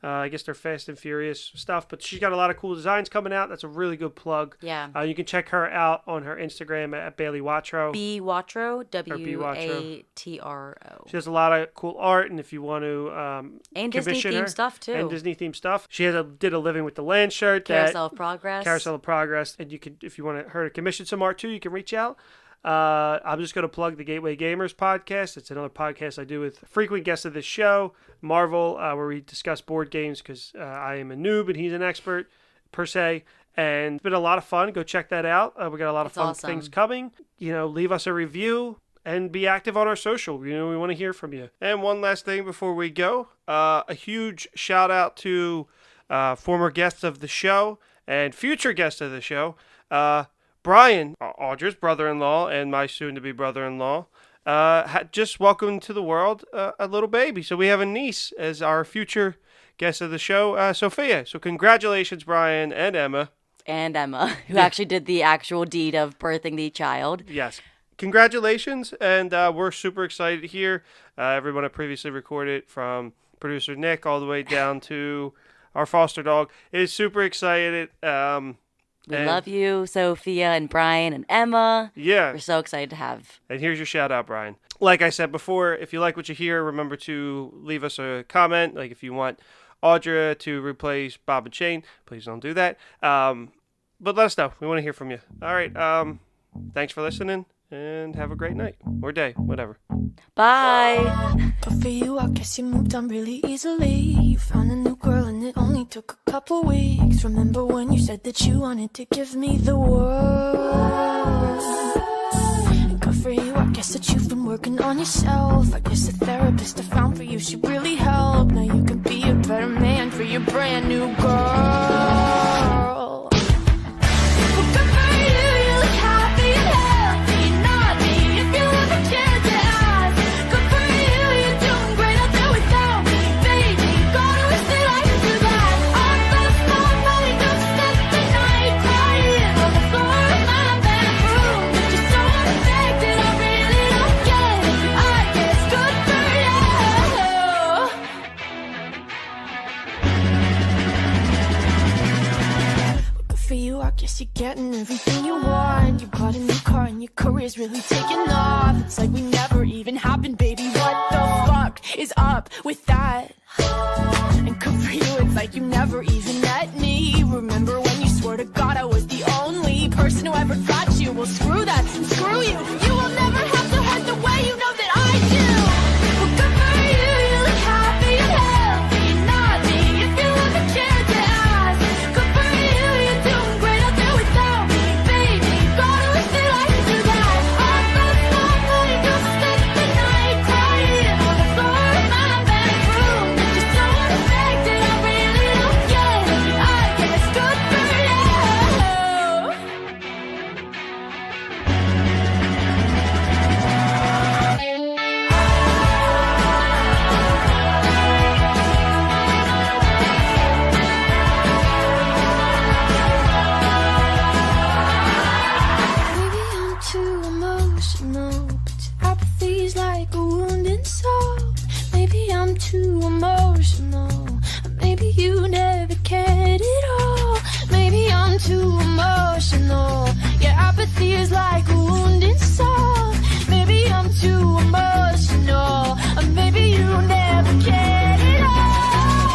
I guess they're Fast and Furious stuff, but she's got a lot of cool designs coming out. That's a really good plug. Yeah. You can check her out on her Instagram at Bailey Watro. B Watro, Watro. Watro. She has a lot of cool art, and if you want to And Disney commission themed her, stuff too. and Disney themed stuff, she did a Living with the Land shirt. Carousel of Progress. Carousel of Progress, and you could, if you want her to commission some art too, you can reach out. I'm just going to plug the Gateway Gamers podcast. It's another podcast I do with frequent guests of this show, Marvel, where we discuss board games because I am a noob and he's an expert per se. And it's been a lot of fun. Go check that out. We got a lot of fun things coming. Leave us a review and be active on our social. We want to hear from you. And one last thing before we go, a huge shout out to former guests of the show and future guests of the show. Brian, Audra's brother-in-law and my soon-to-be brother-in-law, just welcomed to the world a little baby. So we have a niece as our future guest of the show, Sophia. So congratulations, Brian and Emma. And Emma, who actually did the actual deed of birthing the child. Yes. Congratulations, and we're super excited here. Everyone I previously recorded, from producer Nick all the way down to our foster dog, is super excited. We love you, Sophia and Brian and Emma. Yeah. We're so excited to have. And here's your shout out, Brian. Like I said before, if you like what you hear, remember to leave us a comment. Like if you want Audra to replace Bob and Shane, please don't do that. But let us know. We want to hear from you. All right. Thanks for listening, and have a great night or day, whatever. Bye. But for you, I guess you moved on really easily. You found a new girl and it only took a couple weeks. Remember when you said that you wanted to give me the world? And good for you, I guess that you've been working on yourself. I guess the therapist I found for you, she really helped. Now you can be a better man for your brand new girl. Well, good for you, you look happy and healthy, not me. If you ever cared to ask, good for you, you're doing great out there without me, baby. Gotta wish that I could do that. Our first love, probably don't spend the night crying on the floor of my bedroom. Just so unaffected, I really don't get it. I guess good for you. Good for you, I guess you're getting everything you want. You bought a new car and your career's really taking off. It's like we never even happened, baby. What the fuck is up with that? And good for you, it's like you never even met me. Remember when you swore to God I was the only person who ever got you? Well, screw that, screw you. You will never have to hurt the way you know that I do. Well, good for you, you look happy and healthy, not me. If you ever cared to ask, good for you, you're doing great out there without me, baby. Gotta wish that I could do that. Our first love, probably don't spend the night crying on the floor of my bedroom. Just so unaffected, I really don't get it. I guess good for you. Maybe I'm too emotional, but your apathy's like a wounded soul. Maybe I'm too emotional, or maybe you never cared at all. Maybe I'm too emotional, your apathy is like a wounded soul. Maybe I'm too emotional, or maybe you never cared at all.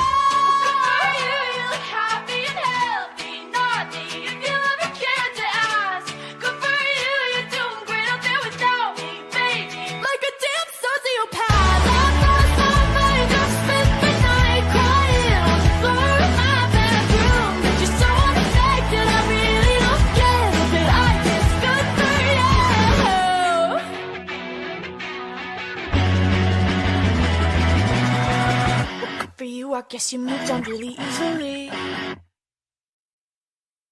Good for you, you look happy and healthy, not me. If you ever cared to ask, good for you, you're doing great out there without me, baby. Like a damn sociopath, I thought somebody just spent the night crying on the floor of my bedroom. But you're so unaffected, I really don't get it. But I guess good for you. Good for you, I guess you moved on really easily.